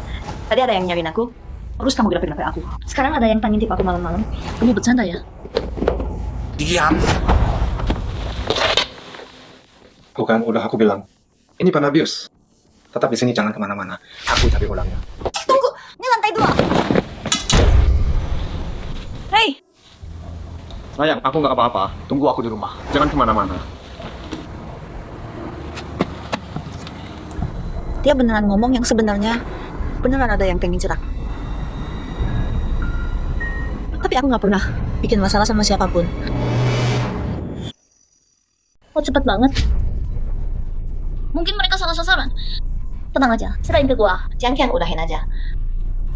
Tadi ada yang nyariin aku. Terus kamu grafin HP aku. Sekarang ada yang ngintip aku malam-malam. Kamu bercanda ya? Diam. Bukan, udah aku bilang. Ini Panabius. Tetap di sini, jangan kemana-mana. Aku cari orangnya. Tunggu, ini lantai 2. Hei, Sayang, aku nggak apa-apa. Tunggu aku di rumah. Jangan kemana-mana. dia beneran ngomong yang sebenarnya beneran ada yang pengen cerak. Tapi aku nggak pernah bikin masalah sama siapapun. Oh, cepet banget. Mungkin mereka salah sasaran. Tenang aja, serahin ke gua. Jangan udahin aja.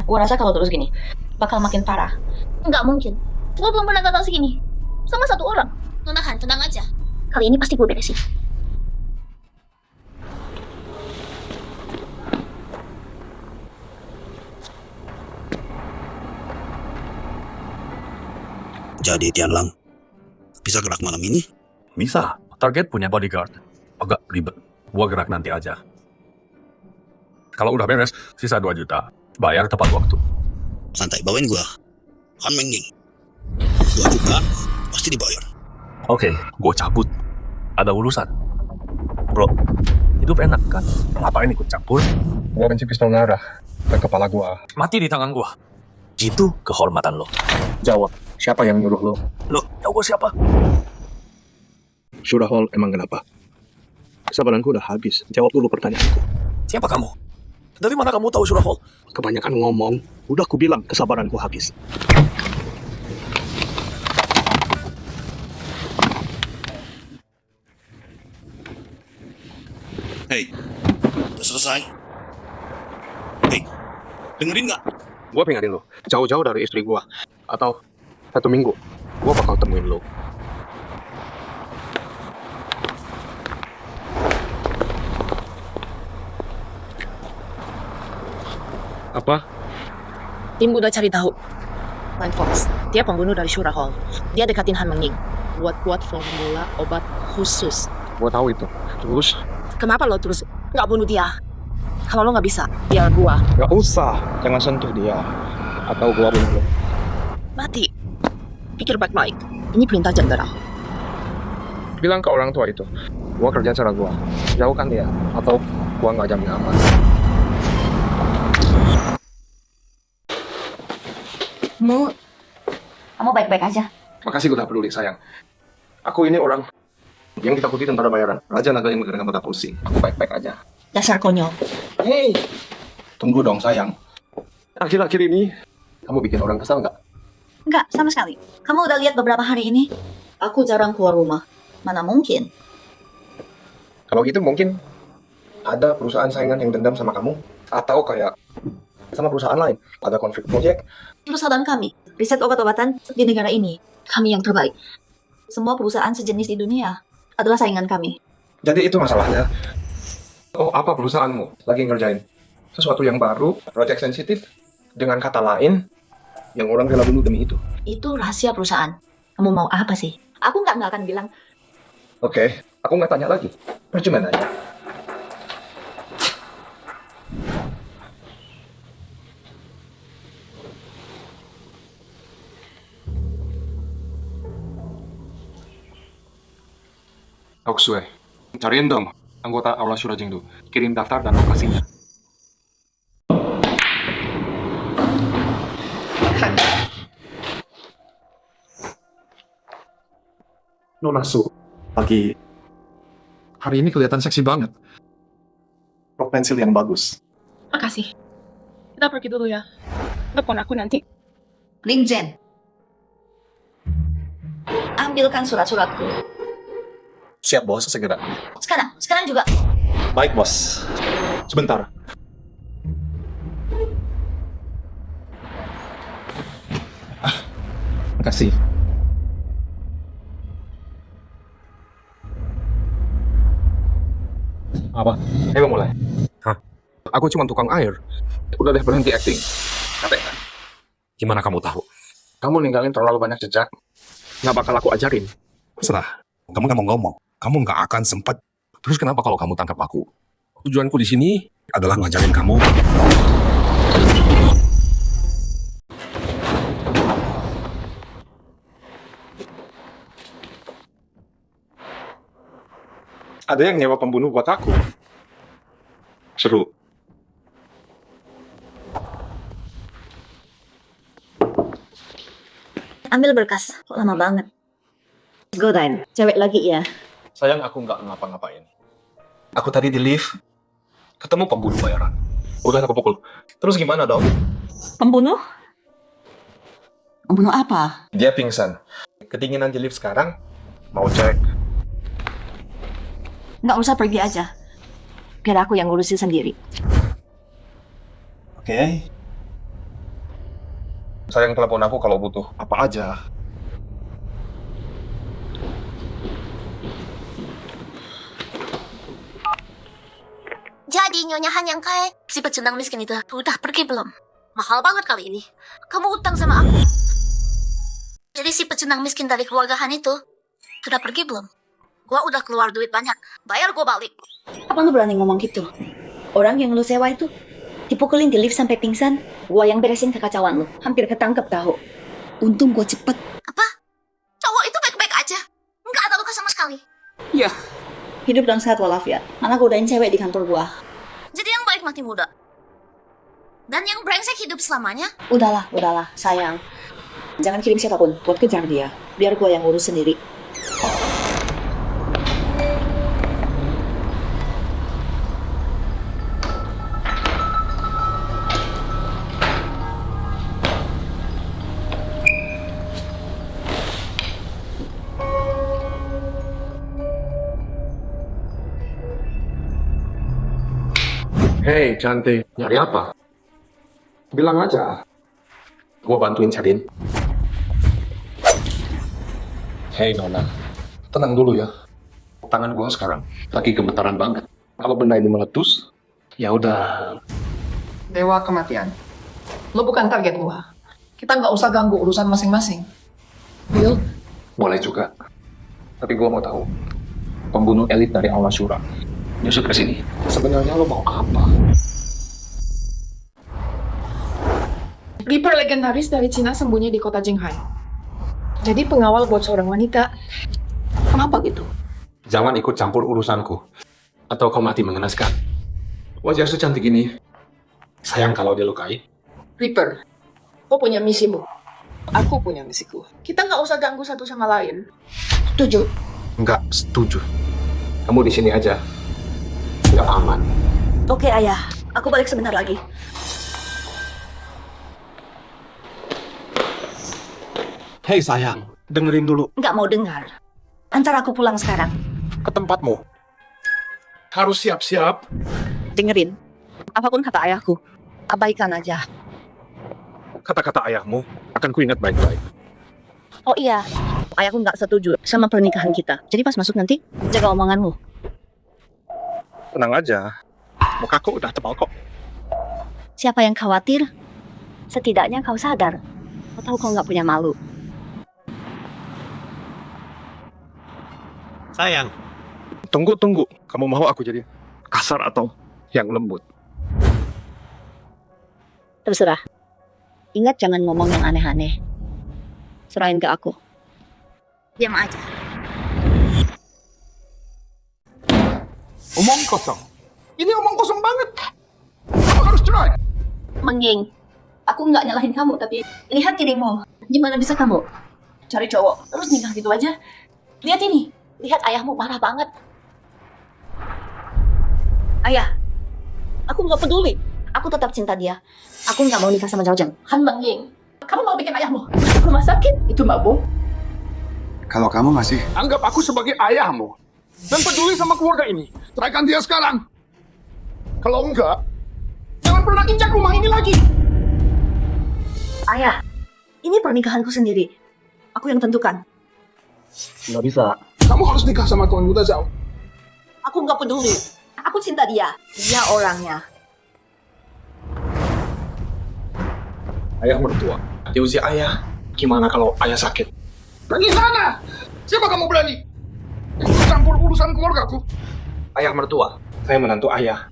Gua rasa kalau terus gini, bakal makin parah. Nggak mungkin. Gua belum pernah gagal segini. Sama satu orang. Nonahan, tenang aja. Kali ini pasti gue beresin. Jadi Tianlang, bisa gerak malam ini? Bisa. Target punya bodyguard. Agak ribet. Gua gerak nanti aja. Kalau udah beres, sisa 2 juta. Bayar tepat waktu. Santai, bawain gua. Han Mengging. 2 juta, pasti dibayar. Oke, gua cabut. Ada urusan. Bro, hidup enak kan? Ngapain ikut campur? Gua benci pistol ngarah ke kepala gua. Mati di tangan gua. Itu kehormatan lo. Jawab, siapa yang nyuruh lo? Lo, tau gua siapa? Surahol emang kenapa? Kesabaranku udah habis. Jawab dulu pertanyaanku. Siapa kamu? Dari mana kamu tahu Surahol? Kebanyakan ngomong. Udah aku bilang kesabaranku habis. Hei, udah selesai? Hei, dengerin nggak? Gua pengenin lo. Jauh-jauh dari istri gua. Atau 1 minggu. Gua bakal temuin lo. Apa? Tim udah cari tahu. Line Fox, dia pembunuh dari Surahol. Dia dekatin Han Mengging buat formula obat khusus. Gua tahu itu. Terus? Kenapa lo terus nggak bunuh dia? Kalau lo nggak bisa, biar gua. Gak usah, jangan sentuh dia. Atau gua bunuh lo? Mati. Pikir baik-baik. Ini perintah jenderal. Bilang ke orang tua itu, gua kerja cara gua. Jauhkan dia, atau gua nggak jamin aman. Kamu baik-baik aja. Makasih gua udah peduli, sayang. Aku ini orang yang ditakuti tentara bayaran. Raja naga yang menggerakkan mata pusing. Aku baik-baik aja. Dasar konyol. Hei, tunggu dong, sayang. Akhir-akhir ini, kamu bikin orang kesal nggak? Enggak, sama sekali. Kamu udah lihat beberapa hari ini, aku jarang keluar rumah. Mana mungkin? Kalau gitu mungkin ada perusahaan saingan yang dendam sama kamu. Atau kayak sama perusahaan lain. Ada konflik proyek. Perusahaan kami, riset obat-obatan di negara ini, kami yang terbaik. Semua perusahaan sejenis di dunia adalah saingan kami. Jadi itu masalahnya. Oh, apa perusahaanmu lagi ngerjain sesuatu yang baru, proyek sensitif, dengan kata lain, yang orang rela bunuh demi itu. Itu rahasia perusahaan. Kamu mau apa sih? Aku nggak akan bilang. Oke, aku nggak tanya lagi. Percuma nanya. Oksue, cariin dong anggota Aula Surajing tuh. Kirim daftar dan lokasinya. Nona Su, lagi hari ini kelihatan seksi banget. Rok pensil yang bagus. Makasih. Kita pergi dulu ya. Telepon aku nanti. Ling Zen, ambilkan surat-suratku. Siap, bos. Segera. Sekarang juga. Baik, bos. Sebentar. Makasih. Apa? Ayo mulai. Hah? Aku cuma tukang air. Udah deh berhenti acting. Capek kan? Gimana kamu tahu? Kamu ninggalin terlalu banyak jejak. Nggak bakal aku ajarin. Serah. Kamu nggak mau ngomong. Kamu nggak akan sempat. Terus kenapa kalau kamu tangkap aku? Tujuanku di sini Adalah ngajarin kamu. Ada yang nyewa pembunuh buat aku. Seru. Ambil berkas. Kok lama banget? Go then. Cewek lagi ya. Sayang, aku nggak ngapa-ngapain. Aku tadi di lift, ketemu pembunuh bayaran. Udah aku pukul. Terus gimana dong? Pembunuh? Pembunuh apa? Dia pingsan. Kedinginan di lift sekarang. Mau cek. Nggak usah pergi aja. Biar aku yang ngurusin sendiri. Oke. Sayang, telepon aku kalau butuh apa aja. Jadi Nyonya Han yang kaya, si pecundang miskin itu udah pergi belum? Mahal banget kali ini. Kamu utang sama aku. Jadi si pecundang miskin dari keluarga Han itu sudah pergi belum? Gua udah keluar duit banyak. Bayar gua balik. Apa lu berani ngomong gitu? Orang yang lu sewa itu dipukulin di lift sampai pingsan. Gua yang beresin kekacauan lu. Hampir ketangkep tahu. Untung gua cepet. Apa? Cowok itu baik-baik aja. Nggak ada luka sama sekali. Iya. Hidup dan sehat walafiat. Mana godain cewek di kantor gua. Jadi yang baik mati muda. Dan yang brengsek hidup selamanya. Udahlah, sayang. Jangan kirim siapapun buat kejar dia. Biar gua yang ngurus sendiri. Hei, cantik. Nyari apa? Bilang aja. Gua bantuin cariin. Hei, Nona. Tenang dulu ya. Tangan gua sekarang lagi gemetaran banget. Kalau benda ini meletus, ya udah. Dewa kematian. Lo bukan target gua. Kita nggak usah ganggu urusan masing-masing. Deal? Boleh juga. Tapi gua mau tahu. Pembunuh elit dari Aula Shura nyusut ke sini. Sebenarnya lo mau apa? Reaper legendaris dari Cina sembunyi di kota Jinghai. Jadi pengawal buat seorang wanita. Kenapa gitu? Jangan ikut campur urusanku. Atau kau mati mengenaskan. Wajah secantik ini. Sayang kalau dilukai. Reaper, kau punya misimu. Aku punya misiku. Kita nggak usah ganggu satu sama lain. Setuju? Enggak setuju. Kamu di sini aja. Tidak aman. Oke, Ayah. Aku balik sebentar lagi. Hei sayang, dengerin dulu. Nggak mau dengar. Antar aku pulang sekarang. Ke tempatmu. Harus siap-siap. Dengerin. Apapun kata ayahku, abaikan aja. Kata-kata ayahmu akan kuingat baik-baik. Oh iya, ayahku nggak setuju sama pernikahan kita. Jadi pas masuk nanti, jaga omonganmu. Tenang aja, mukaku udah tebal kok. Siapa yang khawatir? Setidaknya kau sadar. Kau tahu kau nggak punya malu. Sayang. Tunggu. Kamu mau aku jadi kasar atau yang lembut? Terserah. Ingat jangan ngomong yang aneh-aneh. Serahin ke aku. Diam aja. Omong kosong. Ini omong kosong banget. Kamu harus cerai. Mengging, aku nggak nyalahin kamu, tapi lihat dirimu. Gimana bisa kamu cari cowok terus nikah gitu aja? Lihat ini. Lihat ayahmu marah banget. Ayah, aku nggak peduli. Aku tetap cinta dia. Aku nggak mau nikah sama Zhao Zheng. Han Mengying, kamu mau bikin ayahmu masuk rumah sakit? Itu mabuk. Kalau kamu masih anggap aku sebagai ayahmu dan peduli sama keluarga ini, ceraikan dia sekarang. Kalau enggak, jangan pernah injak rumah ini lagi. Ayah, ini pernikahanku sendiri. Aku yang tentukan. Nggak bisa. Kamu harus nikah sama Tuan Muda Zhao. Aku nggak peduli. Aku cinta dia. Dia orangnya. Ayah mertua. Di usia ayah, gimana kalau ayah sakit? Pergi sana! Siapa kamu berani? Ikut campur urusan keluargaku. Ayah mertua. Saya menantu ayah.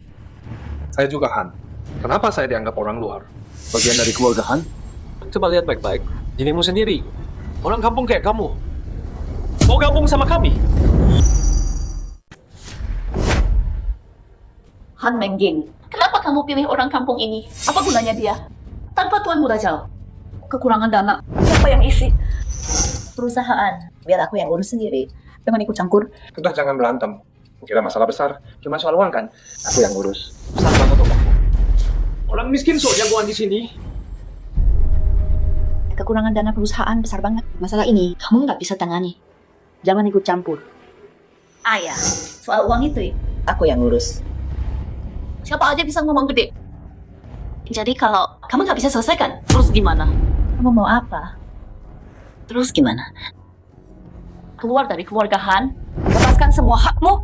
Saya juga Han. Kenapa saya dianggap orang luar? Bagian dari keluarga Han? Coba lihat baik-baik. Dirimu sendiri. Orang kampung kayak kamu. Mau gabung sama kami? Han Mengging, kenapa kamu pilih orang kampung ini? Apa gunanya dia? Tanpa Tuan Muda Zhao, kekurangan dana, siapa yang isi? Perusahaan. Biar aku yang urus sendiri. Jangan ikut campur. Udah jangan berantem. Kira masalah besar, cuma soal uang kan? Aku yang ngurus. Besar banget omong. Orang miskin so jagoan di sini. Kekurangan dana perusahaan besar banget. Masalah ini kamu nggak bisa tangani. Jangan ikut campur. Ayah, soal uang itu aku yang ngurus. Siapa aja bisa ngomong gede. Jadi kalau kamu nggak bisa selesaikan, terus gimana? Kamu mau apa? Terus gimana? Keluar dari keluarga Han, lepaskan semua hakmu.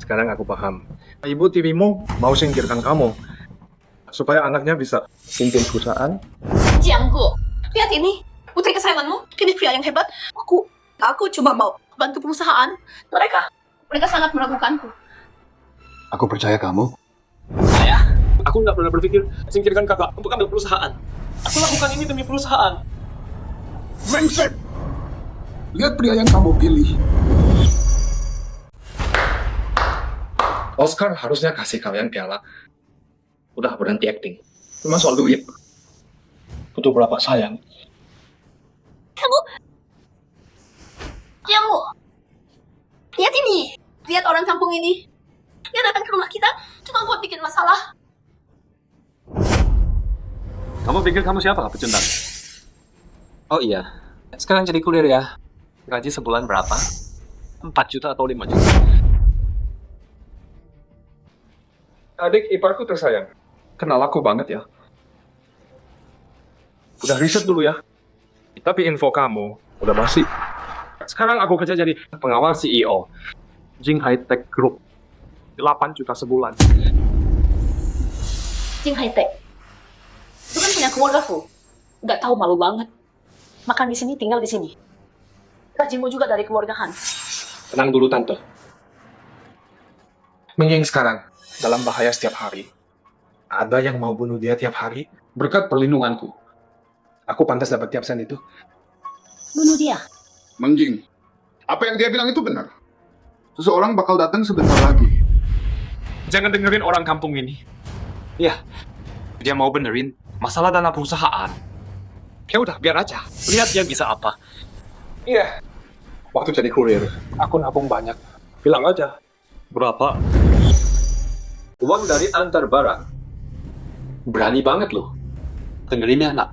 Sekarang aku paham. Ibu tirimu mau singkirkan kamu. Supaya anaknya bisa pimpin perusahaan. Jianggu, lihat ini. Putri kesayanganmu, ini pria yang hebat. Aku cuma mau bantu perusahaan. Mereka sangat meragukanku. Aku percaya kamu. Ayah, aku nggak pernah berpikir singkirkan kakak untuk ambil perusahaan. Aku lakukan ini demi perusahaan. Brengsek! Lihat pria yang kamu pilih. Oscar harusnya kasih kalian piala. Udah berhenti acting. Cuma soal duit. Butuh berapa sayang? Kamu, lihat ini. Lihat orang kampung ini. Dia datang ke rumah kita cuma buat bikin masalah. Kamu pikir kamu siapa, pecundang? Oh iya, sekarang jadi kuliah ya. Gaji sebulan berapa? 4 juta atau 5 juta? Adik iparku tersayang. Kenal aku banget ya. Udah riset dulu ya. Tapi info kamu udah basi. Sekarang aku kerja jadi pengawal CEO. Jinghai Tech Group. 8 juta sebulan. Jinghai Tech. Itu kan punya keluargaku. Nggak tahu, malu banget. Makan di sini, tinggal di sini. Gajimu juga dari keluarga Han. Tenang dulu tante. Mengying sekarang dalam bahaya setiap hari. Ada yang mau bunuh dia tiap hari. Berkat perlindunganku, aku pantas dapat tiap sen itu. Bunuh dia. Mengjing, apa yang dia bilang itu benar. Seseorang bakal datang sebentar lagi. Jangan dengerin orang kampung ini. Ya, dia mau benerin masalah dana perusahaan. Ya udah, biar aja. Lihat dia bisa apa. Iya. Waktu jadi kurir, aku nabung banyak. Bilang aja. Berapa? Uang dari antar barang. Berani banget loh. Dengerin ya, nak.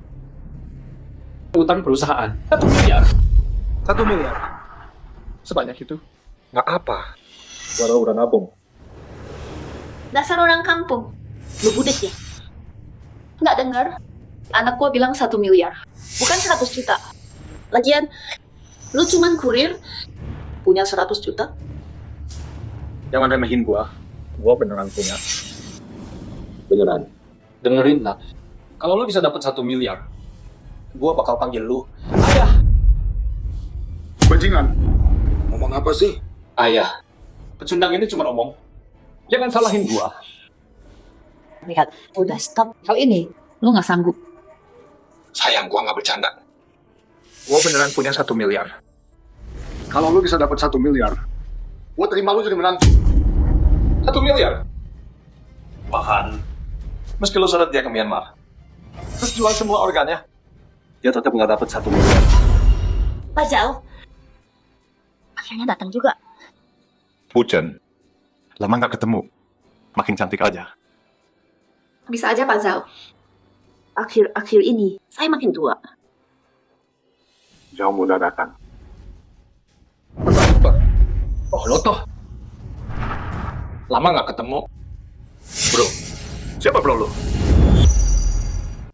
Utang perusahaan 1 miliar. 1 miliar. Sebanyak itu. Nggak apa. Walau udah nabung. Dasar orang kampung. Lu budak ya? Nggak dengar? Anak gua bilang 1 miliar. Bukan 100 juta. Lagian, lu cuman kurir, punya 100 juta. Jangan remehin gua. Gua beneran punya. Beneran. Dengerin lah. Kalau lu bisa dapat 1 miliar, Gua bakal panggil lu. ayah. Bajingan, ngomong apa sih? Ayah. Pecundang ini cuma omong. Jangan salahin gua. Lihat, udah stop. Kali ini, lu nggak sanggup. Sayang, gua nggak bercanda. Gua beneran punya 1 miliar. Kalau lu bisa dapat 1 miliar, gua terima lu jadi menantu. 1 miliar? Bahkan, meski lu seret dia ke Myanmar, terus jual semua organnya, dia tetap nggak dapat 1 miliar. Pak Zhao, akhirnya datang juga. Hujan, lama nggak ketemu, makin cantik aja. Bisa aja Pak Zhao. Akhir-akhir ini, saya makin tua. Jauh muda datang. Oh, lo toh. Lama nggak ketemu. Bro, siapa bro lo?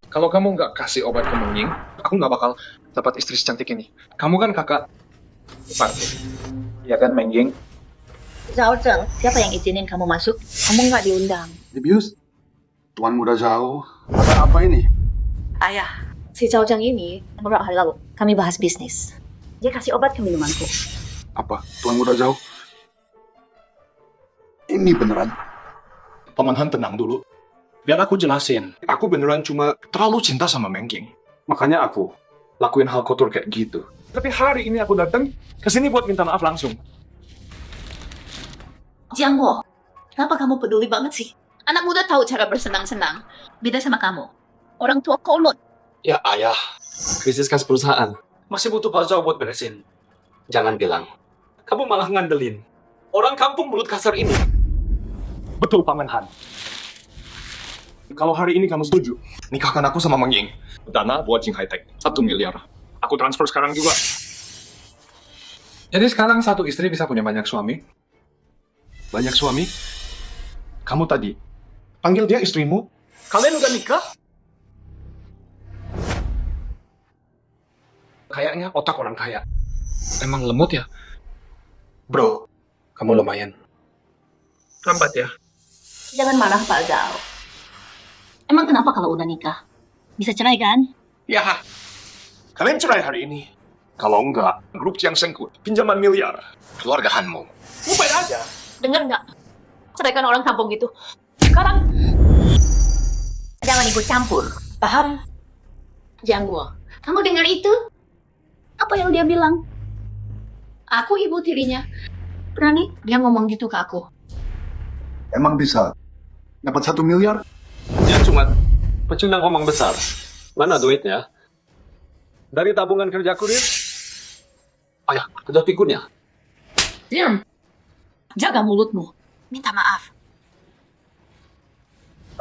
Kalau kamu nggak kasih obat ke Mengying, aku nggak bakal dapat istri secantik ini. Kamu kan kakak iparku. Iya kan, Mengying? Zhao Zheng, siapa yang izinin kamu masuk? Kamu nggak diundang. Dibius, Tuan Muda Zhao, ada apa ini? Ayah, si Zhao Zheng ini beberapa hari lalu kami bahas bisnis. Dia kasih obat ke minumanku. Apa, Tuan Muda Zhao? Ini beneran? Paman Han, tenang dulu. Biar aku jelasin. Aku beneran cuma terlalu cinta sama Mengying. Makanya aku lakuin hal kotor kayak gitu. Tapi hari ini aku datang ke sini buat minta maaf langsung. Jiang Guo, kenapa kamu peduli banget sih? Anak muda tahu cara bersenang-senang. Beda sama kamu. Orang tua kolot. Ya ayah, krisis kas perusahaan. Masih butuh Pak Zhao buat beresin. Jangan bilang, kamu malah ngandelin orang kampung mulut kasar ini. Betul, Paman Han. Kalau hari ini kamu setuju, nikahkan aku sama Mengying. Dana buat Jing High Tech, 1 miliar. Aku transfer sekarang juga. Jadi sekarang satu istri bisa punya banyak suami? Banyak suami? Kamu tadi panggil dia istrimu? Kalian udah nikah? Kayaknya otak orang kaya. Emang lemot ya? Bro, kamu lumayan. Lambat ya? Jangan marah Pak Zhao. Emang kenapa kalau udah nikah? Bisa cerai kan? Ya, kalian cerai hari ini. Kalau enggak, grup Jiang Sengku pinjaman miliar. Keluarga Hanmu. Lupain aja. Dengar nggak? Ceraikan orang kampung gitu. Sekarang, jangan ikut campur. Paham? Jiang Guo, kamu dengar itu? Apa yang dia bilang? Aku ibu tirinya. Berani dia ngomong gitu ke aku. Emang bisa dapat 1 miliar? Ya cuma pecundang omong besar. Mana duitnya? Dari tabungan kerja kurir? Ayah, kerja pikunnya. Diam. Jaga mulutmu. Minta maaf.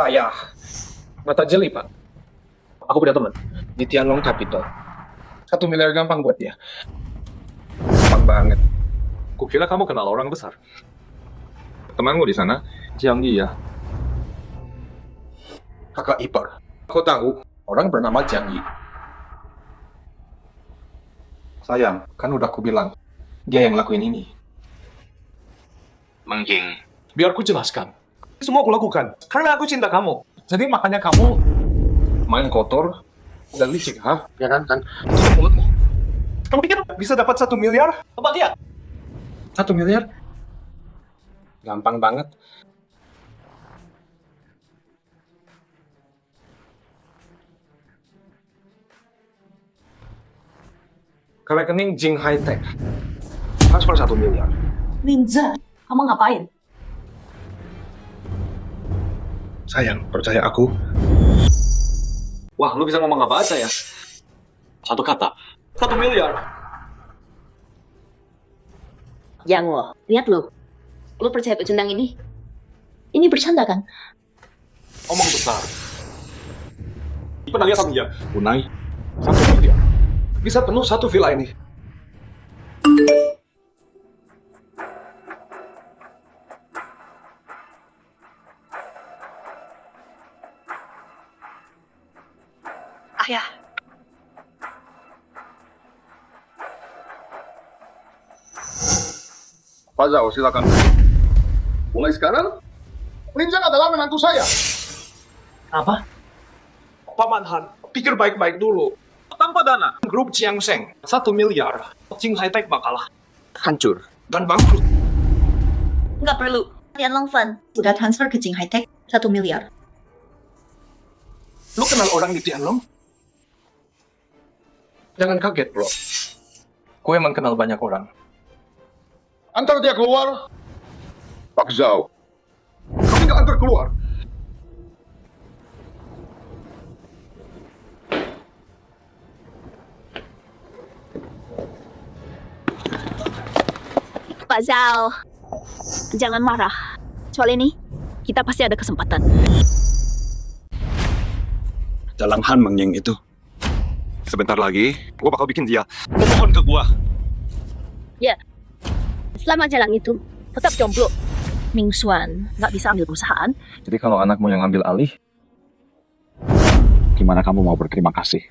Ayah, mata jeli pak. Aku punya teman di Tianlong Capital. 1 miliar gampang buat dia. Gampang banget. Kukira kamu kenal orang besar. Temanmu di sana, Jiang Yi ya. Kakak ipar. Kau tahu orang bernama Jiang Yi. Sayang, kan udah aku bilang dia yang lakuin ini. Mengying. Biar aku jelaskan. Semua aku lakukan karena aku cinta kamu. Jadi makanya kamu main kotor dan licik, ha? Ya kan? Tutup mulutmu. Kamu pikir bisa dapat 1 miliar? Coba lihat. 1 miliar? Gampang banget. ke rekening Jing High Tech. Transfer 1 miliar. Ninja, kamu ngapain? Sayang, percaya aku. Wah, lu bisa ngomong apa aja ya? Satu kata. 1 miliar. Yang lo, lihat lo. Lo percaya pecundang ini? Ini bercanda kan? Omong besar. Pernah lihat aku ya? Unai. 1 miliar. Bisa penuh 1 villa ini. Ayah, Pak Zhao, silakan. Mulai sekarang, Linjang adalah menantu saya. Apa? Paman Han, pikir baik-baik dulu. Tanpa dana, grup Jiangseng 1 miliar, Jing High Tech bakal hancur dan bangkrut. Nggak perlu. Tian Longfan sudah transfer ke Jing High Tech 1 miliar. Lu kenal orang di Tianlong? Jangan kaget, bro. Gue emang kenal banyak orang. Antar dia keluar. Pak Zhao, kami nggak antar keluar. Pak Zhao, jangan marah. Soal ini, kita pasti ada kesempatan. Dalang Han Mengying itu. Sebentar lagi, gua bakal bikin dia memohon ke gua. Ya, selama jalan itu, tetap jomblo. Ming Xuan nggak bisa ambil perusahaan. Jadi kalau anakmu yang ambil alih, gimana kamu mau berterima kasih?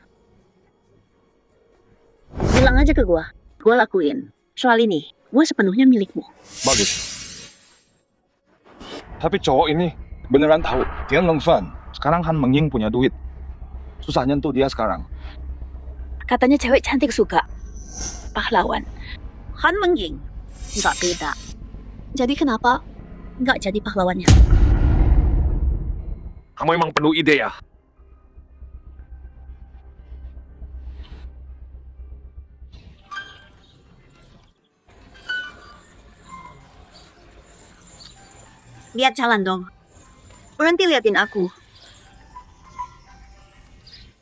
Bilang aja ke gua lakuin. Soal ini, gua sepenuhnya milikmu. Bagus. Tapi cowok ini beneran tahu. Tian Longfan, sekarang Han Mengying punya duit. Susah nyentuh dia sekarang. Katanya cewek cantik suka. Pahlawan. Han Mengying nggak beda. Jadi kenapa nggak jadi pahlawannya? Kamu emang penuh ide ya? Lihat jalan dong. Berhenti liatin aku.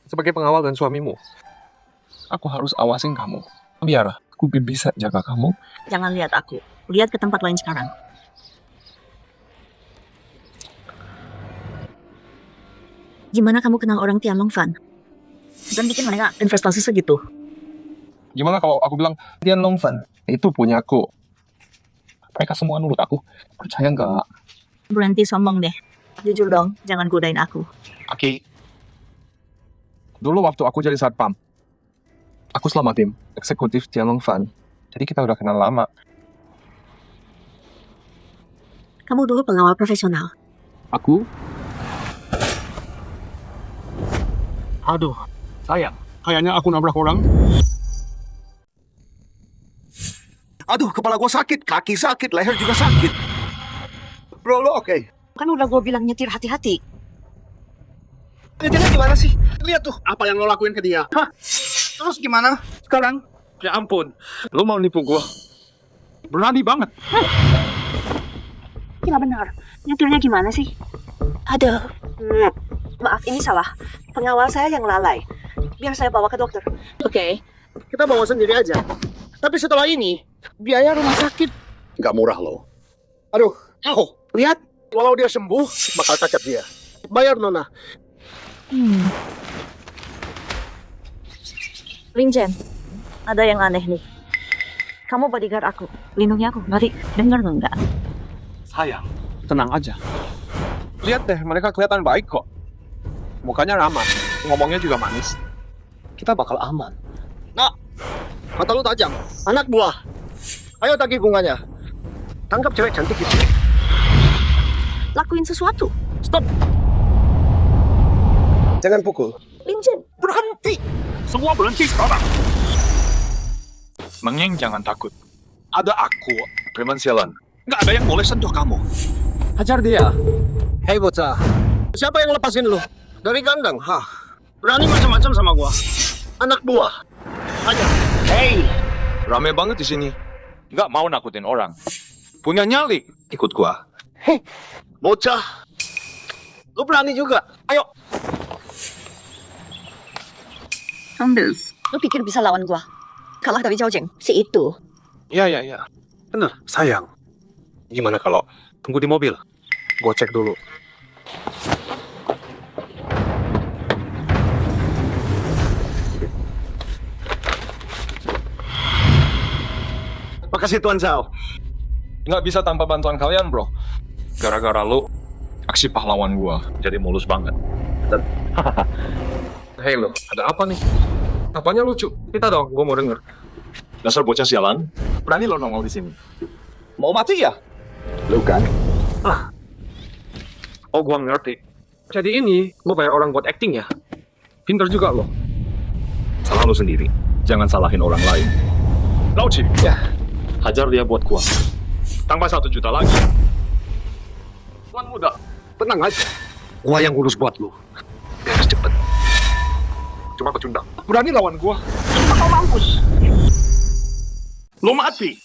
Sebagai pengawal dan suamimu, aku harus awasin kamu. Biar aku bisa jaga kamu. Jangan lihat aku. Lihat ke tempat lain sekarang. Gimana kamu kenal orang Tian Longfan? Dan bikin mereka investasi segitu. Gimana kalau aku bilang Tian Longfan itu punyaku? Mereka semua nurut aku. Percaya nggak? Berhenti sombong deh. Jujur dong, jangan godain aku. Aki. Dulu waktu aku jadi satpam, aku selama tim eksekutif Tian Longfan. Jadi kita udah kenal lama. Kamu dulu pengawal profesional. Aku? Aduh, sayang. Kayaknya aku nabrak orang. Aduh, kepala gua sakit, kaki sakit, leher juga sakit. Bro, lo oke? Kan udah gue bilang nyetir hati-hati. Nyetirnya gimana sih? Lihat tuh, apa yang lo lakuin ke dia. Hah? Terus gimana sekarang? Ya ampun, lo mau nipu gua? Berani banget. Gila benar. Nyetirnya gimana sih? Aduh. Maaf, ini salah. Pengawal saya yang lalai. Biar saya bawa ke dokter. Oke, kita bawa sendiri aja. Tapi setelah ini, biaya rumah sakit nggak murah loh. Aduh, lihat. Walau dia sembuh, bakal cacat dia. Bayar, Nona. Linjen, ada yang aneh nih. Kamu bodyguard aku. Lindungi aku. Ngerti? Dengar nggak? Sayang, tenang aja. Lihat deh, mereka kelihatan baik kok. Mukanya ramah, ngomongnya juga manis. Kita bakal aman. Nah, mata lu tajam. Anak buah. Ayo tagih bunganya. Tangkap cewek cantik itu. Lakuin sesuatu. Stop. Jangan pukul. Linjen, berhenti. Semua berhenti sekarang. Mengying jangan takut. Ada aku, preman sialan. Nggak ada yang boleh sentuh kamu. Hajar dia. Hei bocah, siapa yang lepasin lu? Dari kandang, hah? Berani macam-macam sama gua. Anak buah. Aja. Hey, rame banget di sini. Nggak mau nakutin orang. Punya nyali. Ikut gua. Bocah. Lu berani juga. Ayo. Ambil. Lu pikir bisa lawan gua? Kalah dari Zhao Jing, si itu. Ya. Bener, sayang. Gimana kalau tunggu di mobil? Gua cek dulu. Makasih Tuan Zhao. Nggak bisa tanpa bantuan kalian, bro. Gara-gara lu, aksi pahlawan gua jadi mulus banget. Hei lo, ada apa nih? Apanya lucu? Kita dong, gua mau denger. Dasar bocah sialan, berani lo nongol di sini. Mau mati ya? Lu kan? Oh, gua ngerti. Jadi ini, gua bayar orang buat acting ya? Pinter juga lo. Salah lo sendiri. Jangan salahin orang lain. Lauci, Ya. hajar dia buat gua. Tambah 1 juta lagi. Tuan muda, Tenang aja. Gua yang ngurus buat lu. Beres cepet. cuma pecundang. Berani lawan gua. Kau mampus. Lo mati.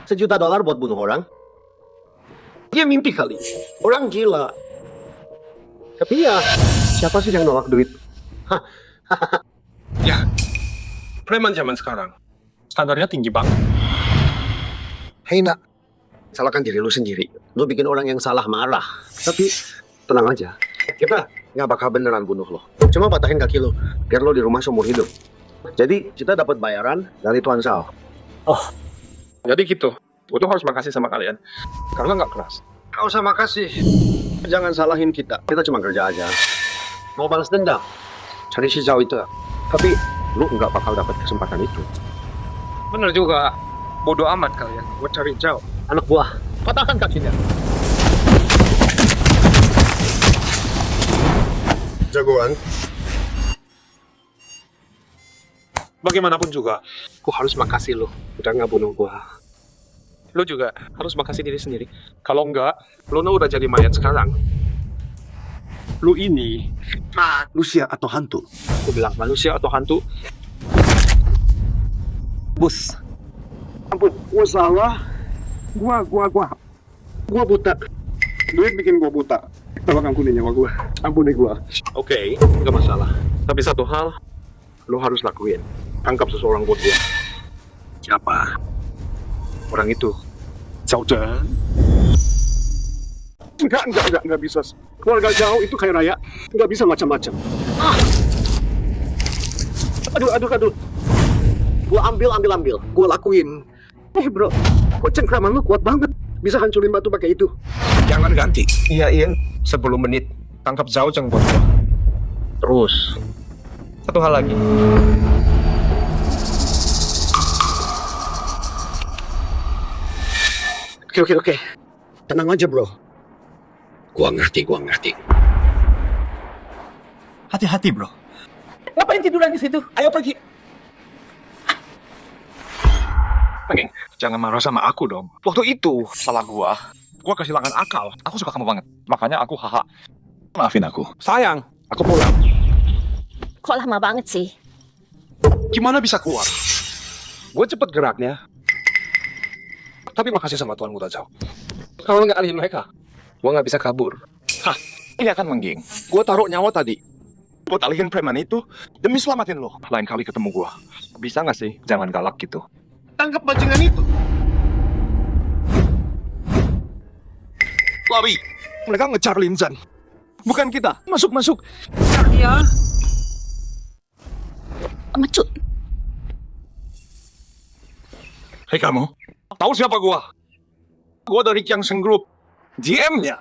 $1 juta buat bunuh orang. Dia mimpi kali. Orang gila. Tapi ya, siapa sih yang nolak duit? Ya, preman zaman sekarang. Standarnya tinggi banget. Hei nak, salahkan diri lu sendiri. Lu bikin orang yang salah marah. Tapi tenang aja, kita nggak bakal beneran bunuh lo. Cuma patahin kaki lo, biar lo di rumah seumur hidup. Jadi kita dapat bayaran dari Tuan Zhao. Jadi gitu. Gue tuh harus makasih sama kalian. Karena nggak keras. Gak usah makasih. Jangan salahin kita. Kita cuma kerja aja. Mau balas dendam, cari si Zhao itu. Tapi lu nggak bakal dapat kesempatan itu. Bener juga. Bodoh amat kalian. Gue cari Zhao. Anak buah, patahkan kakinya. Jagoan. Bagaimanapun juga, Gue harus makasih lu udah nggak bunuh gua. lo juga harus makasih diri sendiri. Kalau enggak, lo udah jadi mayat sekarang. Lu ini manusia atau hantu? Gue bilang manusia atau hantu. Bus. Ampun, gua salah. Gua buta. Duit bikin gua buta. Tolong ampuni nyawa gua. Ampuni gua. Oke, nggak masalah. Tapi satu hal, lo harus lakuin. Tangkap seseorang buat gue. Siapa? Orang itu. Zhao Zhen. Enggak bisa. Keluarga Zhao itu kaya raya. Enggak bisa macam-macam. Aduh. Gua ambil. Gua lakuin. Bro, kok cengkraman lu kuat banget. Bisa hancurin batu pakai itu. Jangan ganti. Iyain 10 menit. Tangkap Zhao Zhen buat gua. Terus. Satu hal lagi. Oke. Tenang aja, bro. Gua ngerti. Hati-hati, bro. Ngapain tiduran di situ? Ayo pergi. Pengen. Jangan marah sama aku dong. Waktu itu, salah gua kehilangan akal. Aku suka kamu banget. Makanya aku haha. Maafin aku. Sayang, aku pulang. Kok lama banget sih? Gimana bisa keluar? Gue cepet geraknya. Tapi makasih sama Tuan Muda Zhao. Kalau nggak alihin mereka, gue nggak bisa kabur. Hah, ini akan mengging. Gue taruh nyawa tadi buat alihin preman itu demi selamatin lo. Lain kali ketemu gua. Bisa nggak sih? Jangan galak gitu. Tangkap bajingan itu. Lawi, mereka ngejar Lin Zhan. Bukan kita. Masuk. Ya. Mecut. Hei kamu, tahu siapa gua? Gua dari Kiang Seng Group, GM-nya.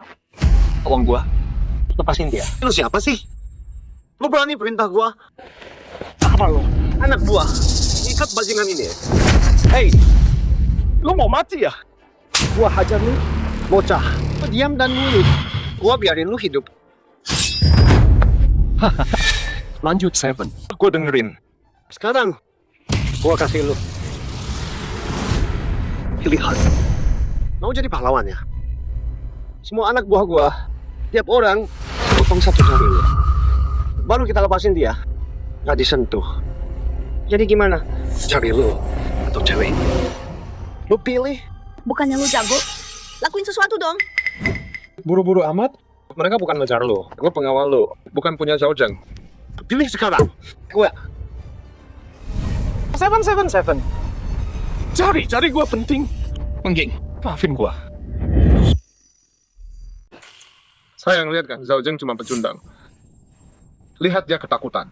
Tolong gua, lepasin dia. Lu siapa sih? Lu berani perintah gua? Apa lu? Anak buah. Ikat bajingan ini. Hei, lu mau mati ya? Gua hajar lu, bocah. Lu diam dan nurut. Gua biarin lu hidup. Lanjut, Seven. Gua dengerin. Sekarang, gua kasih lu pilihan. Mau jadi pahlawan ya? Semua anak buah gua, tiap orang potong 1 jari lu. baru kita lepasin dia. Nggak disentuh. Jadi gimana? Cari lu atau cewek ini? Lu pilih. Bukannya lu jago? Lakuin sesuatu dong. Buru-buru amat. Mereka bukan ngejar lo. Gue pengawal lo. Bukan punya Zhaojeng. Pilih sekarang. Gue 777. Cari gue penting. Mengging, maafin gue. Sayang, lihat kan, Zhaojeng cuma pecundang. Lihat dia ketakutan.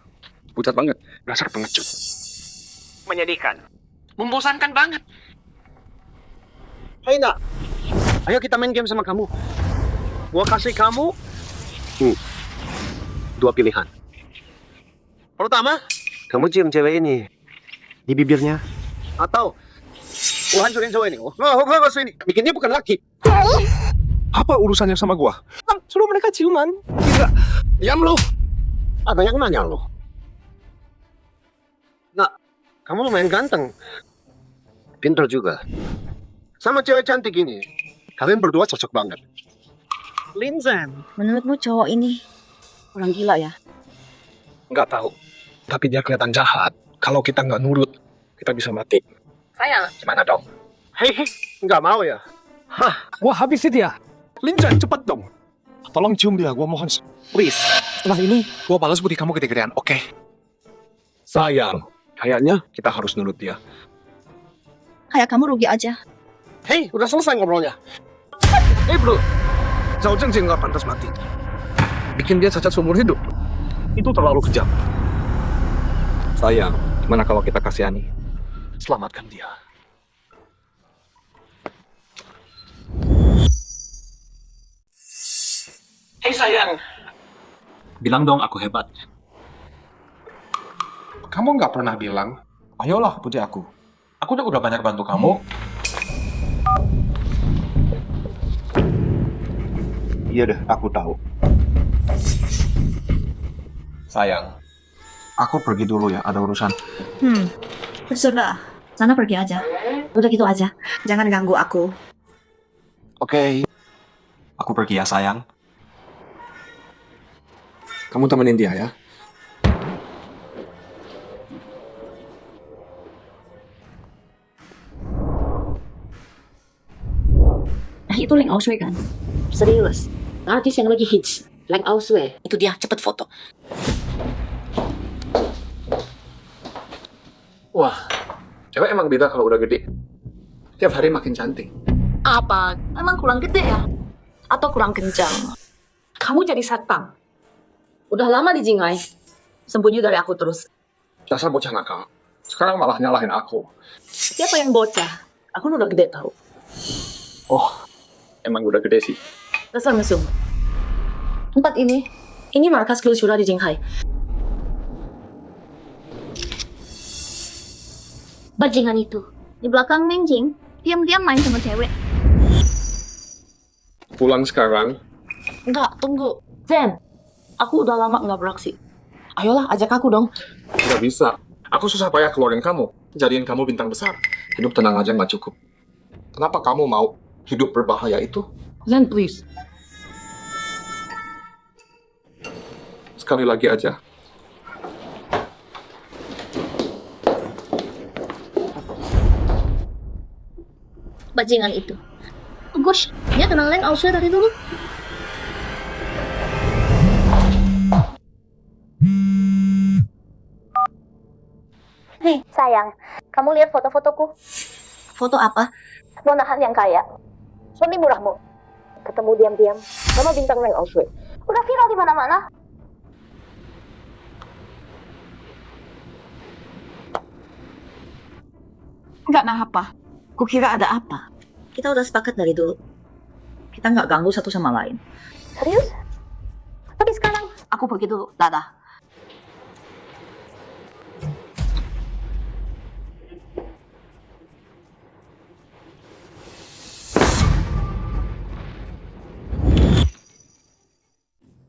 Pucat banget. Dasar pengecut. Menyedihkan. Membosankan banget. Hai nak, ayo kita main game sama kamu. Gua kasih kamu dua pilihan. Pertama, kamu cium cewek ini di bibirnya, atau lu hancurin cewek ini. Gua ini. Bikinnya bukan laki. Apa urusannya sama gua? Suruh mereka ciuman. Tidak. Diam lu. Ada yang nanya lu. Nah, kamu lumayan ganteng. Pinter juga. Sama cewek cantik ini, kalian berdua cocok banget. Linzan, menurutmu cowok ini orang gila ya? Nggak tahu. Tapi dia kelihatan jahat. Kalau kita nggak nurut, kita bisa mati. Sayang. Gimana dong? Hei, nggak mau ya? Hah, gua habisi dia. Linzan, cepet dong. Tolong cium dia, gua mohon. Please. Setelah ini, gua balas budi kamu gede-gedean, oke? Sayang, kayaknya kita harus nurut dia. Kayak kamu rugi aja. Hei, udah selesai ngobrolnya. Hei bro, Zhaojeng sih nggak pantas mati. Bikin dia cacat seumur hidup. Itu terlalu kejam. Sayang, gimana kalau kita kasihani? Selamatkan dia. Hei sayang. Bilang dong aku hebat. Kamu nggak pernah bilang, ayolah puji aku. Aku udah banyak bantu kamu. Iya deh, aku tahu. Sayang, aku pergi dulu ya, ada urusan. Sudah, sana pergi aja. Udah gitu aja. Jangan ganggu aku. Oke. Aku pergi ya sayang. Kamu temenin dia ya. Itu Leng Aoswei kan? Serius. Artis yang lagi hits. Leng Aoswei. Itu dia, cepet foto. Wah, cewek emang beda kalau udah gede. Tiap hari makin cantik. Apa? Emang kurang gede ya? Atau kurang kencang? Kamu jadi satpam. Udah lama di Jingai. Sembunyi dari aku terus. Dasar bocah nakal. Sekarang malah nyalahin aku. Siapa yang bocah? Aku udah gede tahu. Oh, emang udah gede sih. Dasar mesum. Tempat ini markas Kilshura di Jinghai. Bajingan itu. Di belakang Mengjing, diam-diam main sama cewek. Pulang sekarang. Enggak, tunggu. Zen, aku udah lama nggak beraksi. Ayolah, ajak aku dong. Nggak bisa. Aku susah payah keluarin kamu. Jadiin kamu bintang besar. Hidup tenang aja nggak cukup. Kenapa kamu mau hidup berbahaya itu? Zen, please. Sekali lagi aja. Bajingan itu. Gosh, dia kenal Leng Aoswei dari dulu. Hei, sayang. Kamu lihat foto-fotoku? Foto apa? Nonahan yang kaya. Suami murahmu. Ketemu diam-diam sama bintang Leng Aoswei. Udah viral di mana-mana. Enggak, nah apa? Kukira ada apa? Kita udah sepakat dari dulu. Kita nggak ganggu satu sama lain. Serius? Tapi sekarang Aku pergi dulu. Dadah.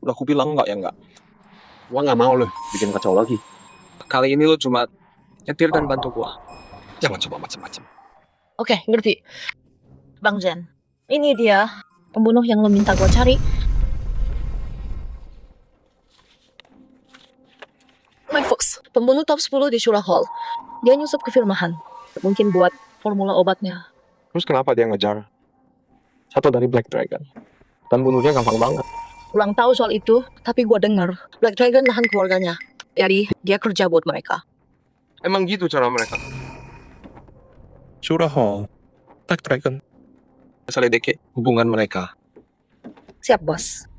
Udah aku bilang nggak ya nggak. Gua nggak mau loh bikin kacau lagi. Kali ini lo cuma nyetir dan bantu gua. Jangan coba macam-macam. Oke, ngerti. Bang Zen, ini dia pembunuh yang lo minta gue cari. Pembunuh top 10 di Shura Hall. Dia nyusup ke Firmahan. Mungkin buat formula obatnya. Terus kenapa dia ngejar satu dari Black Dragon? Dan bunuhnya gampang banget. Kurang tahu soal itu, tapi gua dengar Black Dragon nahan keluarganya. Jadi dia kerja buat mereka. Emang gitu cara mereka? Shura Hall, Black Dragon. Selidiki hubungan mereka. Siap, bos.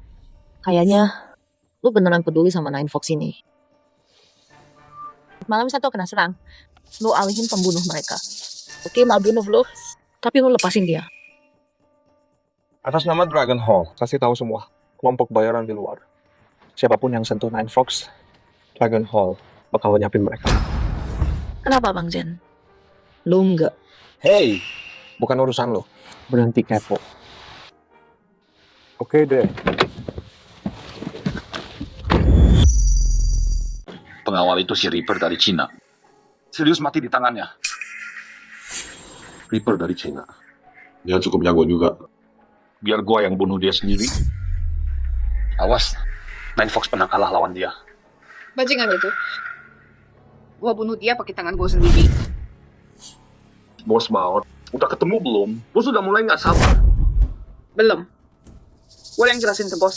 Kayaknya lu beneran peduli sama Nine Fox ini. Malam satu kena serang, lu alihin pembunuh mereka. Oke, mau bunuh lu, tapi lu lepasin dia. Atas nama Dragon Hall, kasih tahu semua kelompok bayaran di luar. Siapapun yang sentuh Nine Fox, Dragon Hall bakal nyiapin mereka. Kenapa, Bang Jen? Lu enggak. Hey, bukan urusan lo. Berhenti kepo. Oke deh. Pengawal itu si Reaper dari Cina. Serius mati di tangannya. Reaper dari Cina. Dia cukup jago juga. Biar gua yang bunuh dia sendiri. Awas, Nine Fox pernah kalah lawan dia. Bajingan itu. Gua bunuh dia pakai tangan gua sendiri. Bos Maot, udah ketemu belum? Bos sudah mulai nggak sabar. Belum. Gua yang jelasin ke bos.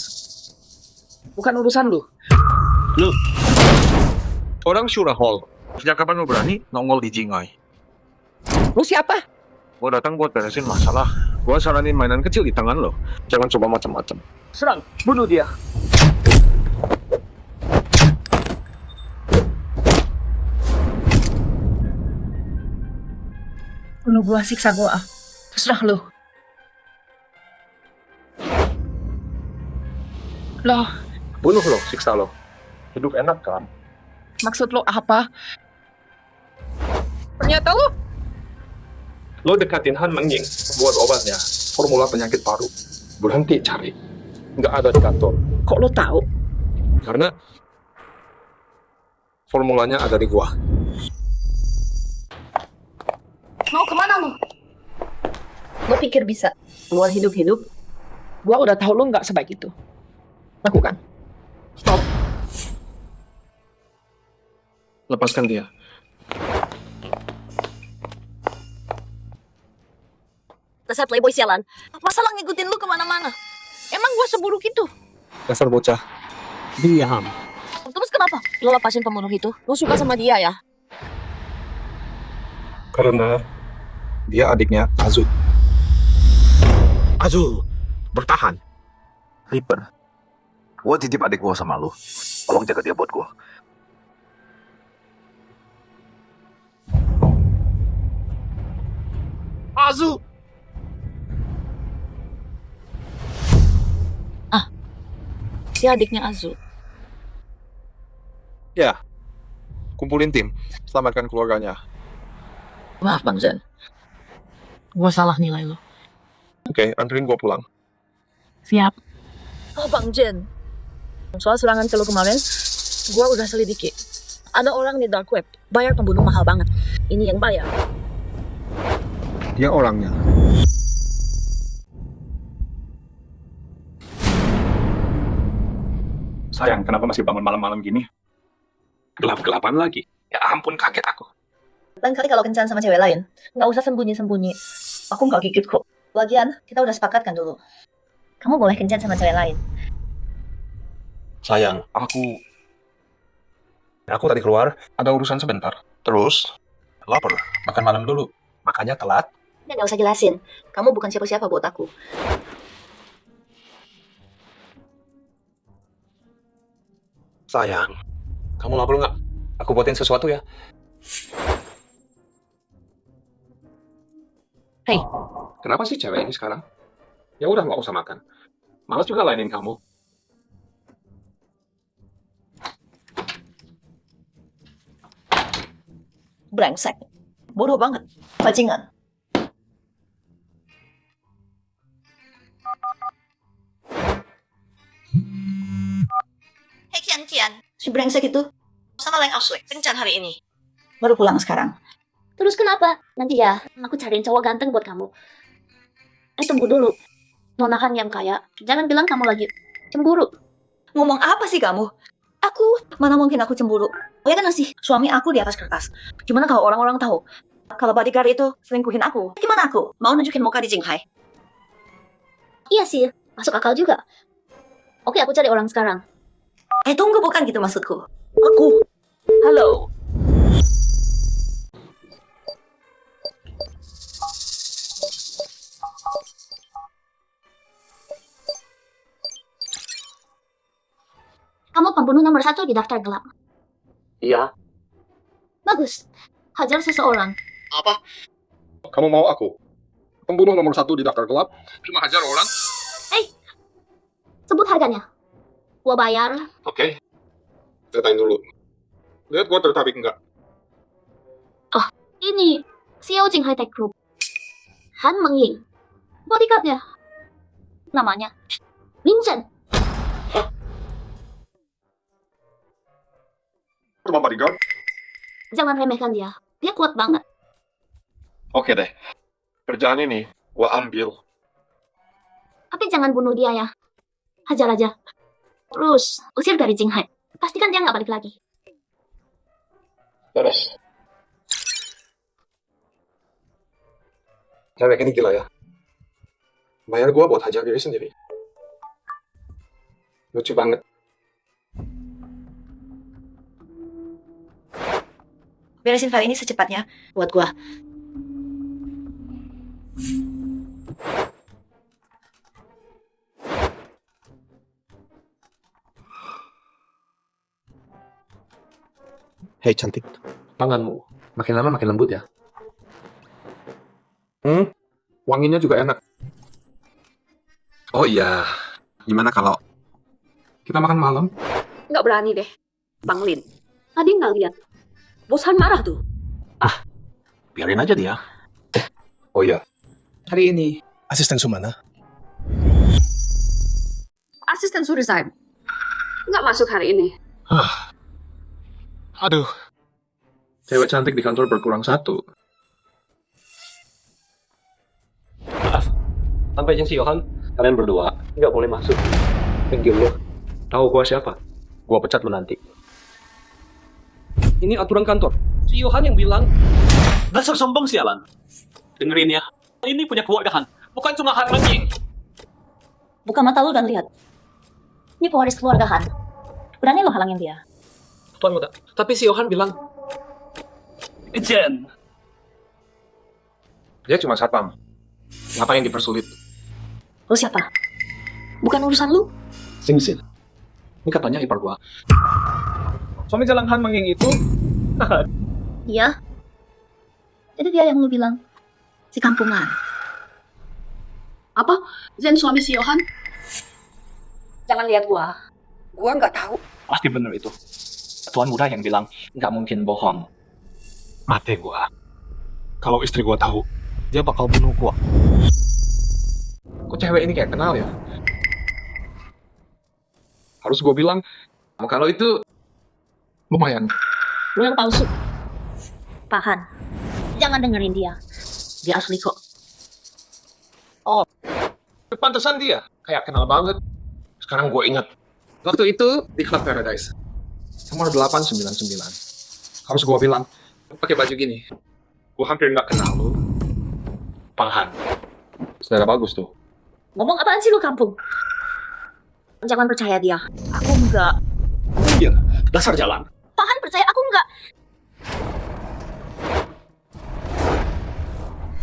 Bukan urusan lu. Lu, orang Shura Hall. Sejak kapan lu berani nongol di Jingai? Lu siapa? Gua datang buat beresin masalah. Gua saranin mainan kecil di tangan lo. Jangan coba macam-macam. Serang, bunuh dia. Bunuh gua, siksa gua. Terserah lu. Loh, Bunuh lo, siksa lo. Hidup enak kan? maksud lo apa? Ternyata lu Lo dekatin Han Mengying buat obatnya. Formula penyakit paru. Berhenti cari. Nggak ada di kantor. kok lo tahu? Karena formulanya ada di gua. Mau kemana lu? Lo pikir bisa keluar hidup-hidup? Gua udah tahu lo nggak sebaik itu. Lakukan. Stop. Lepaskan dia. Dasar playboy sialan. Masalah ngikutin lu kemana-mana. Emang gua seburuk itu? Dasar bocah. Diam. Terus kenapa lo lepasin pembunuh itu? Lo suka sama dia ya? Karena dia adiknya Azul. Azul, bertahan. Reaper, gua titip adik gua sama lu. Tolong jaga dia buat gua. Azul! Dia adiknya Azu. Ya. Kumpulin tim. Selamatkan keluarganya. Maaf Bang Zen. Gua salah nilai lo. Oke, anterin gua pulang. Siap. Oh Bang Jen. Soal serangan ke lo kemarin, gua udah selidiki. Ada orang di dark web, bayar pembunuh mahal banget. Ini yang bayar. Dia orangnya. Sayang, kenapa masih bangun malam-malam gini? Gelap-gelapan lagi. Ya ampun, kaget aku. Lain kali kalau kencan sama cewek lain, nggak usah sembunyi-sembunyi. Aku nggak gigit kok. Lagian, kita udah sepakat kan dulu. Kamu boleh kencan sama cewek lain. Sayang, aku tadi keluar, ada urusan sebentar. Terus, lapar, makan malam dulu. Makanya telat. Ya nggak usah jelasin. Kamu bukan siapa-siapa buat aku. Sayang, kamu lapar nggak? Aku buatin sesuatu ya. Hei. Kenapa sih cewek ini sekarang? Ya udah nggak usah makan. Malas juga lainin kamu. Brengsek. Bodoh banget. Bajingan. Hei Kian, si brengsek itu sama Leng Auswe, kencan hari ini. Baru pulang sekarang. Terus kenapa? Nanti ya, aku cariin cowok ganteng buat kamu. Tunggu dulu. Nona Han yang kaya, jangan bilang kamu lagi cemburu. Ngomong apa sih kamu? Aku? Mana mungkin aku cemburu? Dia kan ngasih suami aku di atas kertas. Gimana kalau orang-orang tahu kalau bodyguard itu selingkuhin aku? Gimana aku? Mau nunjukin muka di Jinghai? Iya sih, masuk akal juga. Oke, aku cari orang sekarang. Tunggu, bukan gitu maksudku. Aku. Halo. Kamu pembunuh nomor 1 di daftar gelap. Iya. Bagus. Hajar seseorang. Apa? Kamu mau aku? Pembunuh nomor 1 di daftar gelap? Cuma hajar orang? Sebut harganya. Gua bayar. Oke. Ceritain dulu. Lihat gua tertarik enggak? Oh, ini CEO Jinghai Tech Group. Han Mengying. Bodyguardnya. Namanya Lin Zhen. Cuma bodyguard? Jangan remehkan dia. Dia kuat banget. Oke deh. Kerjaan ini gua ambil. Tapi jangan bunuh dia ya. Hajar aja. Terus, usir dari Jinghai. Pastikan dia nggak balik lagi. Beres. Cewek ini gila ya. Bayar gua buat hajar diri sendiri. Lucu banget. Beresin file ini secepatnya buat gua. Hei cantik, tanganmu makin lama makin lembut ya. Wanginya juga enak. Oh iya, gimana kalau kita makan malam? Nggak berani deh, Bang Lin. Tadi nggak lihat. Bosan marah tuh. Biarin aja dia. Oh iya, hari ini asisten Sumana. Asisten Surisan. Nggak masuk hari ini. Aduh, cewek cantik di kantor berkurang 1. Maaf, tanpa izin si Yohan, kalian berdua nggak boleh masuk. Thank you lo. Tahu gua siapa? Gua pecat lo nanti. Ini aturan kantor. Si Yohan yang bilang. Dasar sombong sialan. Dengerin ya. Ini punya keluarga Han, bukan cuma Han Mengying. Buka mata lu dan lihat. Ini pewaris keluarga Han. Berani lo halangin dia. Tuan muda, tapi si Yohan bilang. Jen. Dia cuma satpam. Ngapain dipersulit? Lu siapa? Bukan urusan lu. Sing-sin. Ini katanya ipar gua. Suami jalan Han Mengying itu? Iya. Itu dia yang lu bilang. Si kampungan. Apa? Zen suami si Yohan? Jangan lihat gua. Gua nggak tahu. Pasti bener itu. Tuan muda yang bilang nggak mungkin bohong. Mate gua. Kalau istri gua tahu, dia bakal bunuh gua. Kok cewek ini kayak kenal ya? Harus gua bilang, kalau itu lumayan. Lu yang palsu. Pahan. Jangan dengerin dia. Dia asli kok. Oh, pantesan dia kayak kenal banget. Sekarang gue ingat. Waktu itu di Club Paradise. Nomor 899. Harus gue bilang, pakai baju gini. Gue hampir nggak kenal lu. Pahan. Saudara bagus tuh. Ngomong apaan sih lu kampung? Jangan percaya dia. Aku enggak. Iya, dasar jalan. Pahan percaya aku enggak.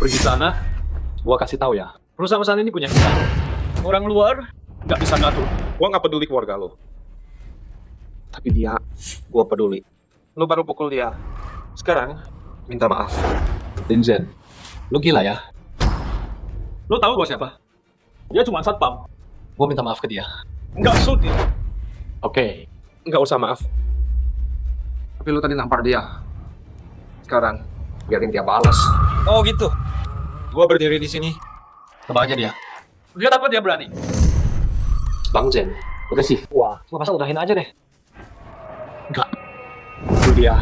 Pergi sana, gue kasih tahu ya. Perusahaan ini punya kita. Orang luar nggak bisa ngatur. Gue nggak peduli keluarga lo. Tapi dia, gue peduli. Lo baru pukul dia. Sekarang, minta maaf. Lin Zhen, lo gila ya? Lo tahu gue siapa? Dia cuma satpam. Gue minta maaf ke dia. Nggak sudi. Oke, nggak usah maaf. Tapi lo tadi nampar dia. Sekarang, biarin dia balas. Oh gitu. Gue berdiri di sini. Coba aja dia. Lihat apa dia berani. Bang Zen, udah sih. Wah, masa udahin aja deh. Enggak. Itu dia.